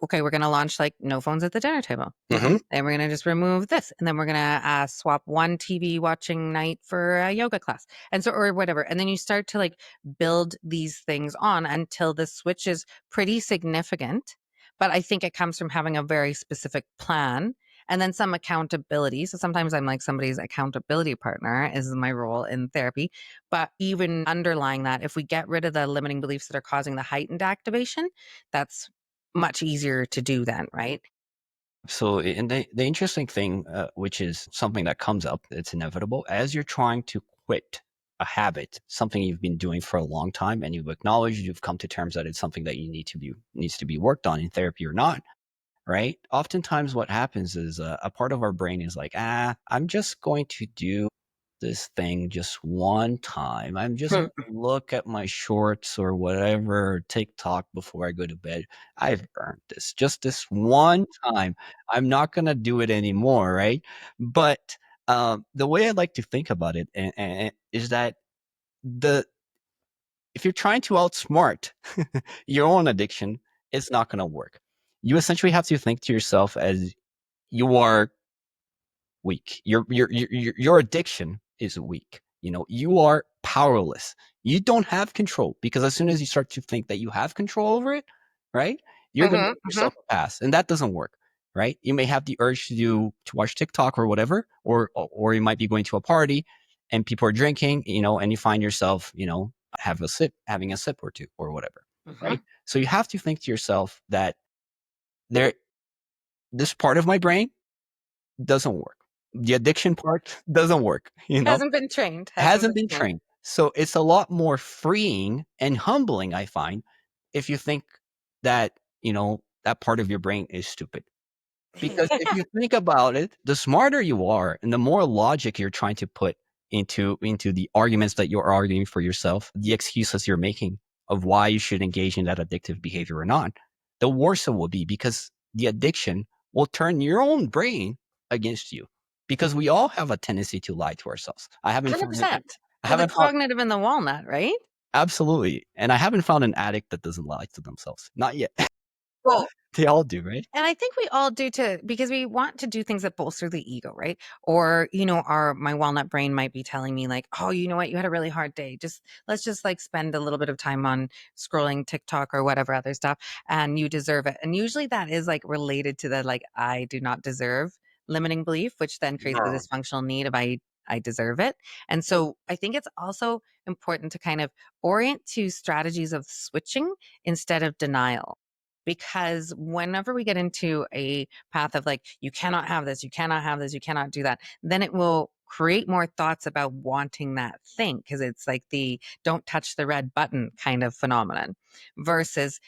okay, we're going to launch like no phones at the dinner table. Mhm. And we're going to just remove this. And then we're going to swap one TV watching night for a yoga class. And so, or whatever. And then you start to like build these things on until the switch is pretty significant. But I think it comes from having a very specific plan and then some accountability. So sometimes I'm like somebody's accountability partner is my role in therapy. But even underlying that, if we get rid of the limiting beliefs that are causing the heightened activation, that's much easier to do then, right? So, and the interesting thing, which is something that comes up, it's inevitable, as you're trying to quit a habit, something you've been doing for a long time, and you've acknowledged, you've come to terms that it's something that needs to be worked on in therapy or not, right? Oftentimes what happens is a part of our brain is like, I'm just going to do this thing just one time. I'm just going to look at my shorts or whatever, or TikTok before I go to bed. I've earned this just this one time. I'm not going to do it anymore, right? But the way I like to think about it is that the if you're trying to outsmart your own addiction, it's not going to work. You essentially have to think to yourself as you are weak. Your addiction is weak. You are powerless. You don't have control, because as soon as you start to think that you have control over it, right, you're going to give yourself a pass, and that doesn't work, right? You may have the urge to watch TikTok or whatever, or you might be going to a party and people are drinking, and you find yourself, having a sip or two or whatever, right? So you have to think to yourself that this part of my brain doesn't work. The addiction part doesn't work, Hasn't been trained. hasn't been trained. So it's a lot more freeing and humbling, I find, if you think that, that part of your brain is stupid. Because if you think about it, the smarter you are and the more logic you're trying to put into the arguments that you're arguing for yourself, the excuses you're making of why you should engage in that addictive behavior or not, the worse it will be, because the addiction will turn your own brain against you, because we all have a tendency to lie to ourselves. I haven't found 100%. I Well, the haven't found cognitive and the walnut, right? absolutely, and I haven't found an addict that doesn't lie to themselves. Not yet. Well, They all do, right? and I think we all do too, because we want to do things that bolster the ego, right? Or, my walnut brain might be telling me like, oh, you know what? You had a really hard day. Let's just like spend a little bit of time on scrolling TikTok or whatever other stuff, and you deserve it. And usually that is like related to the like, I do not deserve limiting belief, which then creates the Yeah. dysfunctional need of I deserve it. And so I think it's also important to kind of orient to strategies of switching instead of denial, because whenever we get into a path of like, you cannot have this, you cannot have this, you cannot do that, then it will create more thoughts about wanting that thing, because it's like the don't touch the red button kind of phenomenon versus,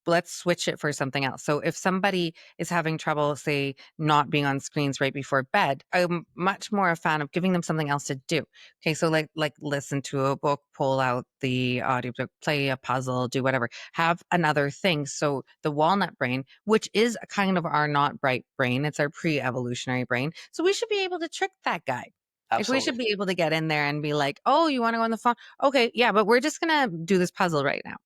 let's switch it for something else. So if somebody is having trouble, say, not being on screens right before bed, I'm much more a fan of giving them something else to do. Okay, so like listen to a book, pull out the audiobook, play a puzzle, do whatever. Have another thing. So the walnut brain, which is a kind of our not bright brain, it's our pre-evolutionary brain. So we should be able to trick that guy. Like we should Absolutely. be able to get in there and be like, "Oh, you want to go on the phone? Okay, yeah, but we're just gonna do this puzzle right now."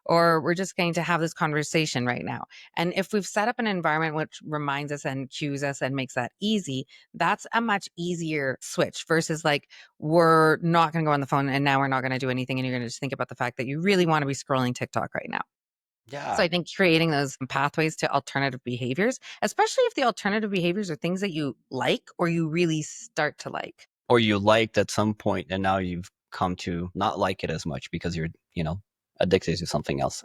Or we're just going to have this conversation right now. And if we've set up an environment which reminds us and cues us and makes that easy, that's a much easier switch versus like, we're not going to go on the phone and now we're not going to do anything. And you're going to just think about the fact that you really want to be scrolling TikTok right now. So Yeah. I think creating those pathways to alternative behaviors, especially if the alternative behaviors are things that you like or you really start to like. Or you liked at some point and now you've come to not like it as much because you're, addicted to something else.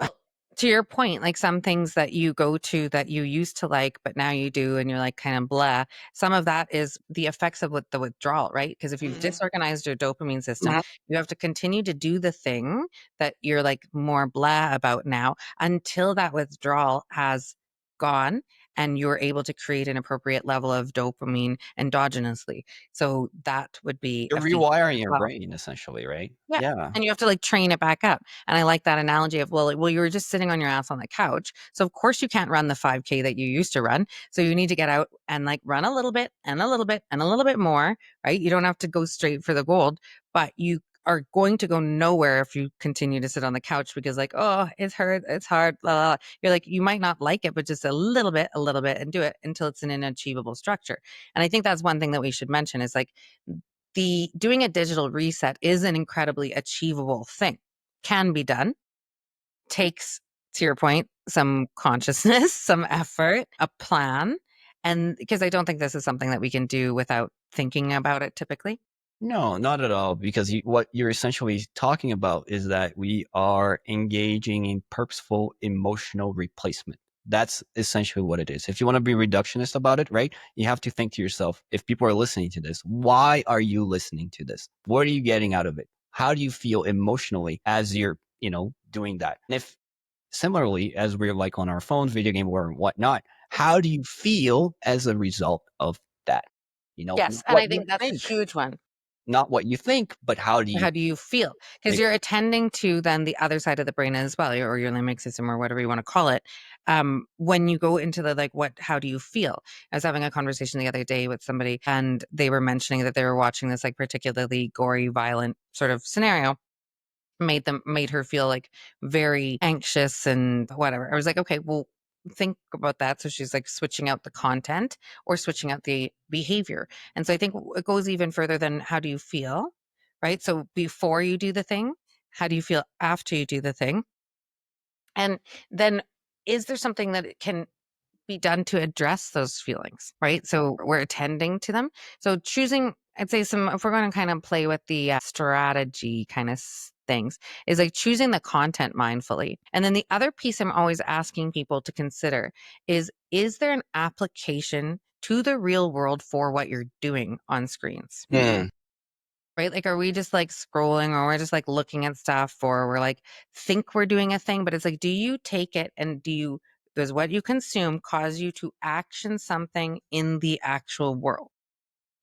To your point, like some things that you go to that you used to like, but now you do, and you're like kind of blah. Some of that is the effects of the withdrawal, right? Because if you've Mhm. disorganized your dopamine system, Mhm. you have to continue to do the thing that you're like more blah about now until that withdrawal has gone and you're able to create an appropriate level of dopamine endogenously. So that would be You're a feature rewiring as your well. brain essentially, right? Yeah. Yeah. And you have to like train it back up. And I like that analogy of, well, you were just sitting on your ass on the couch. So of course you can't run the 5K that you used to run. So you need to get out and like run a little bit and a little bit and a little bit more, right? You don't have to go straight for the gold, but you are going to go nowhere if you continue to sit on the couch because like, oh, it's hard, it's hard, blah, blah, blah. You're like, you might not like it, but just a little bit, and do it until it's in an achievable structure. And I think that's one thing that we should mention is like, the doing a digital reset is an incredibly achievable thing. Can be done, takes, to your point, some consciousness, some effort, a plan. And because I don't think this is something that we can do without thinking about it typically. No, not at all. Because what you're essentially talking about is that we are engaging in purposeful emotional replacement. That's essentially what it is. If you want to be reductionist about it, right? You have to think to yourself, if people are listening to this, why are you listening to this? What are you getting out of it? How do you feel emotionally as you're, doing that? And if similarly, as we're like on our phones, video game or whatnot, how do you feel as a result of that? Yes. And What I you think that's a think, huge one. not what you think, but how do you How do you feel? Because you're ex- attending to then the other side of the brain as well, or your limbic system, or whatever you want to call it. When you go into the like, how do you feel? I was having a conversation the other day with somebody, and they were mentioning that they were watching this like particularly gory, violent sort of scenario. Made her feel like very anxious and whatever. I was like, okay, well, think about that. So she's like switching out the content or switching out the behavior. And so I think it goes even further than how do you feel, right? So before you do the thing, how do you feel after you do the thing? And then is there something that it can be done to address those feelings, right? So we're attending to them. So choosing, I'd say if we're going to kind of play with the strategy kind of things, is like choosing the content mindfully. And then the other piece I'm always asking people to consider is there an application to the real world for what you're doing on screens? Hmm. Right? Like, are we just like scrolling or we're just like looking at stuff or we're like think we're doing a thing, but it's like, do you take it and does what you consume cause you to action something in the actual world?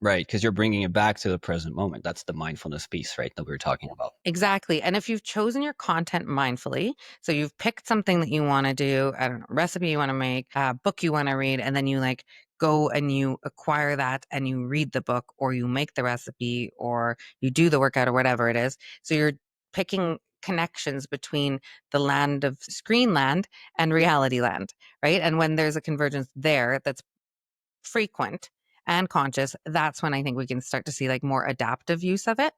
Right, because you're bringing it back to the present moment. That's the mindfulness piece, right, that we were talking about. Exactly. And if you've chosen your content mindfully, so you've picked something that you want to do, I don't know, recipe you want to make, a book you want to read, and then you like go and you acquire that and you read the book or you make the recipe or you do the workout or whatever it is. So you're picking connections between the land of screen land and reality land, right? And when there's a convergence there that's frequent and conscious, that's when I think we can start to see like more adaptive use of it.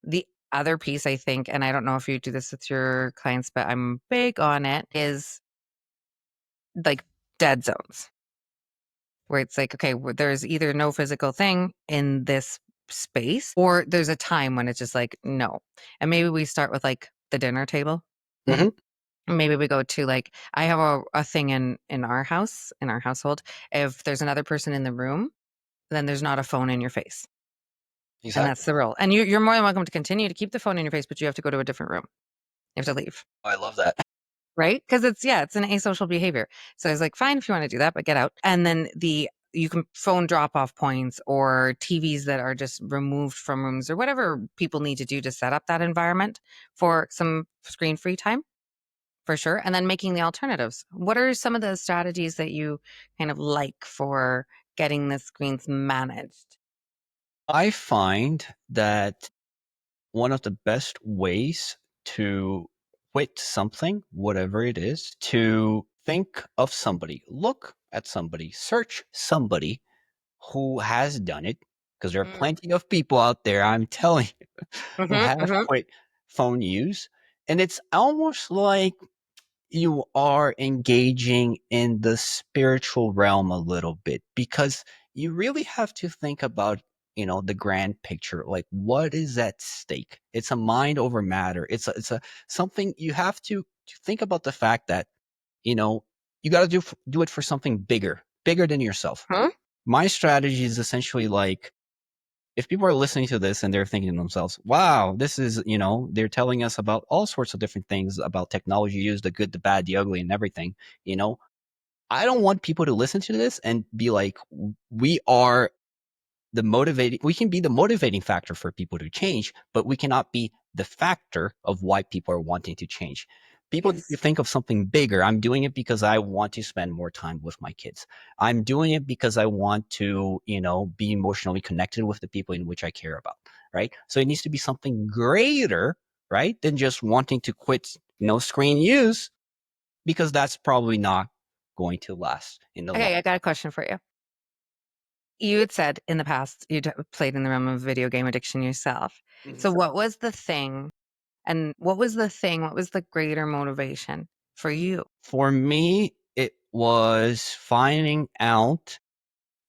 The other piece, I think, and I don't know if you do this with your clients, but I'm big on it, is like dead zones where it's like, okay, there's either no physical thing in this space or there's a time when it's just like, no. And maybe we start with like the dinner table. Mhm. Maybe we go to like, I have a thing in our house, in our household. If there's another person in the room, then there's not a phone in your face. And Exactly. that's the rule. And you're more than welcome to continue to keep the phone in your face, but you have to go to a different room. You have to leave. I love that. Right? Because it's an asocial behavior. So it's like, fine if you want to do that, but get out. And then you can phone drop off points or TVs that are just removed from rooms or whatever people need to do to set up that environment for some screen free time, for sure. And then making the alternatives. What are some of the strategies that you kind of like for getting the screens managed? I find that one of the best ways to quit something, whatever it is, to think of somebody, look at somebody, search somebody who has done it, because there are Mm. plenty of people out there, I'm telling you, who Mm-hmm, have mm-hmm. quit phone use. And it's almost like you are engaging in the spiritual realm a little bit, because you really have to think about, the grand picture. Like, what is at stake? It's a mind over matter. It's a something you have to think about, the fact that, you got to do it for something bigger than yourself. Huh? My strategy is essentially like, if people are listening to this and they're thinking to themselves, wow, this is, they're telling us about all sorts of different things about technology use, the good, the bad, the ugly, and everything, I don't want people to listen to this and be like, we can be the motivating factor for people to change, but we cannot be the factor of why people are wanting to change. People need to think of something bigger. I'm doing it because I want to spend more time with my kids. I'm doing it because I want to, be emotionally connected with the people in which I care about, right? So it needs to be something greater, right, than just wanting to quit, screen use, because that's probably not going to last in the long. Okay, I got a question for you. You had said in the past you played in the realm of video game addiction yourself. So what was the thing what was the thing? What was the greater motivation for you? For me, it was finding out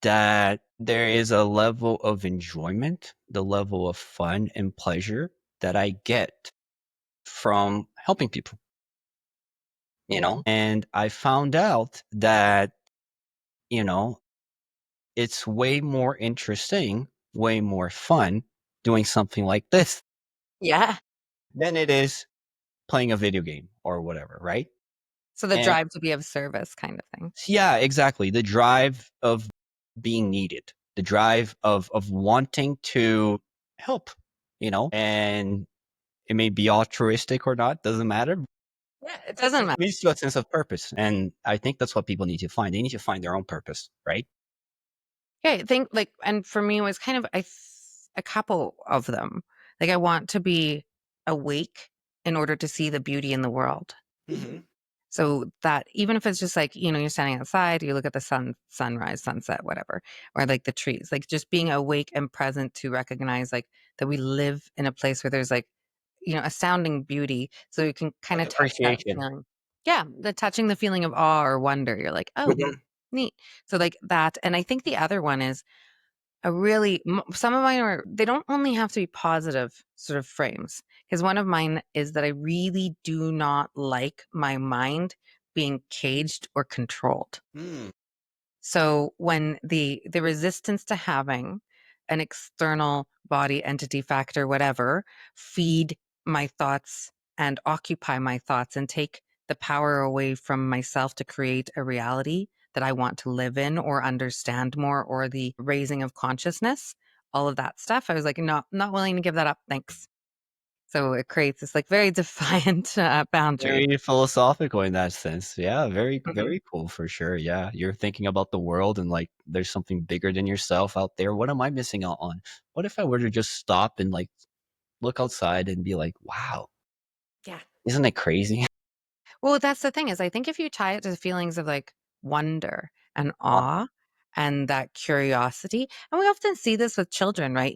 that there is a level of enjoyment, the level of fun and pleasure that I get from helping people, and I found out that, you know, it's way more interesting, way more fun doing something like this Yeah. than it is playing a video game or whatever, right? So the And drive to be of service kind of thing. yeah, exactly. The drive of being needed, the drive of wanting to help, and it may be altruistic or not, doesn't matter. Yeah, it doesn't It matter. leads to a sense of purpose. And I think that's what people need to find. They need to find their own purpose, right? Yeah, I think like, and for me, it was kind of a couple of them. Like, I want to be awake in order to see the beauty in the world. Mm-hmm. So that even if it's just like, you're standing outside, you look at the sunrise, sunset, whatever, or like the trees, like just being awake and present to recognize like that we live in a place where there's like, astounding beauty. So you can kind of Like touch that appreciation. feeling. Yeah. Touching the feeling of awe or wonder. You're like, oh, Mhm. neat. So like that. And I think the other one is some of mine they don't only have to be positive sort of frames. Because one of mine is that I really do not like my mind being caged or controlled. Mm. So when the resistance to having an external body entity factor, whatever, feed my thoughts and occupy my thoughts and take the power away from myself to create a reality that I want to live in or understand more, or the raising of consciousness, all of that stuff. I was like, not willing to give that up. Thanks. So it creates this like very defiant boundary. Very philosophical in that sense. Yeah, very, Mhm. very cool for sure. Yeah, you're thinking about the world and like there's something bigger than yourself out there. What am I missing out on? What if I were to just stop and like look outside and be like, wow, Yeah. isn't it crazy? Well, that's the thing is I think if you tie it to the feelings of like wonder and awe and that curiosity, and we often see this with children, right?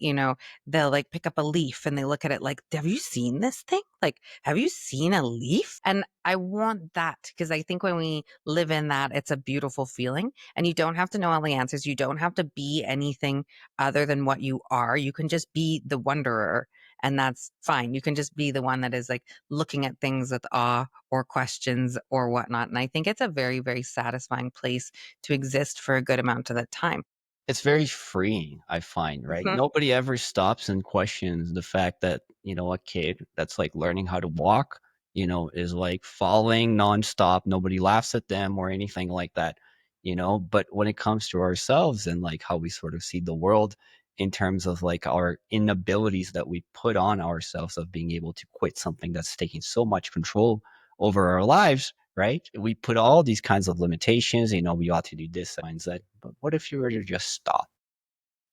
They'll like pick up a leaf and they look at it like, have you seen this thing? Like, have you seen a leaf? And I want that because I think when we live in that, it's a beautiful feeling. And you don't have to know all the answers. You don't have to be anything other than what you are. You can just be the wanderer. And that's fine. You can just be the one that is like looking at things with awe or questions or whatnot. And I think it's a very, very satisfying place to exist for a good amount of the time. It's very freeing, I find, right? Mhm. Nobody ever stops and questions the fact that, a kid that's like learning how to walk, is like falling nonstop. Nobody laughs at them or anything like that. But when it comes to ourselves and like how we sort of see the world in terms of like our inabilities that we put on ourselves of being able to quit something that's taking so much control over our lives, right? We put all these kinds of limitations, we ought to do this, mindset. But what if you were to just stop?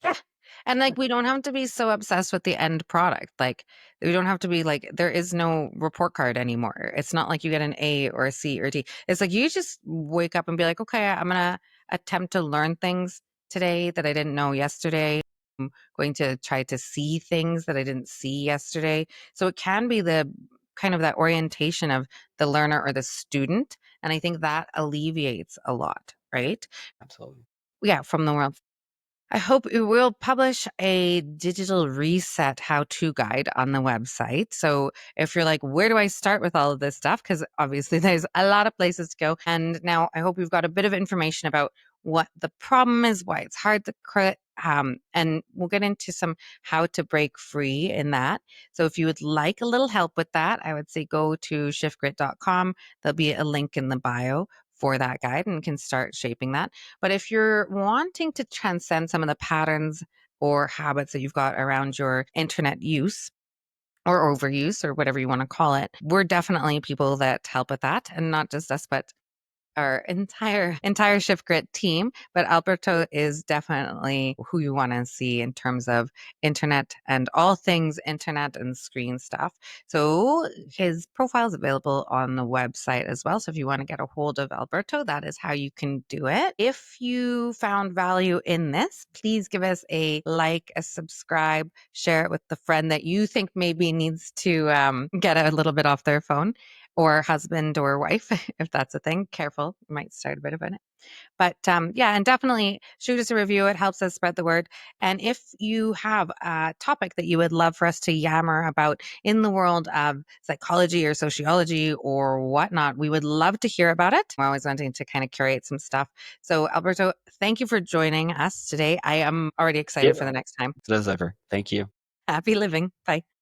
Yeah. And like, we don't have to be so obsessed with the end product. Like, we don't have to be like, there is no report card anymore. It's not like you get an A or a C or a D. It's like you just wake up and be like, okay, I'm going to attempt to learn things today that I didn't know yesterday. I'm going to try to see things that I didn't see yesterday. So it can be the kind of that orientation of the learner or the student. And I think that alleviates a lot, right? Absolutely. Yeah, from the world. I hope it will publish a digital reset how-to guide on the website. So if you're like, where do I start with all of this stuff? Because obviously there's a lot of places to go. And now I hope we've got a bit of information about what the problem is, why it's hard to quit. And we'll get into some how to break free in that. So if you would like a little help with that, I would say go to shiftgrit.com. There'll be a link in the bio for that guide and can start shaping that. But if you're wanting to transcend some of the patterns or habits that you've got around your internet use or overuse or whatever you want to call it, we're definitely people that help with that. And not just us, but our entire Shift Grit team, but Alberto is definitely who you want to see in terms of internet and all things internet and screen stuff. So his profile is available on the website as well. So if you want to get a hold of Alberto, that is how you can do it. If you found value in this, please give us a like, a subscribe, share it with the friend that you think maybe needs to get a little bit off their phone, or husband or wife, if that's a thing. Careful, you might start a bit of it. But yeah, and definitely shoot us a review. It helps us spread the word. And if you have a topic that you would love for us to yammer about in the world of psychology or sociology or whatnot, we would love to hear about it. We're always wanting to kind of curate some stuff. So, Alberto, thank you for joining us today. I am already excited Yep. for the next time. As ever. Thank you. Happy living. Bye.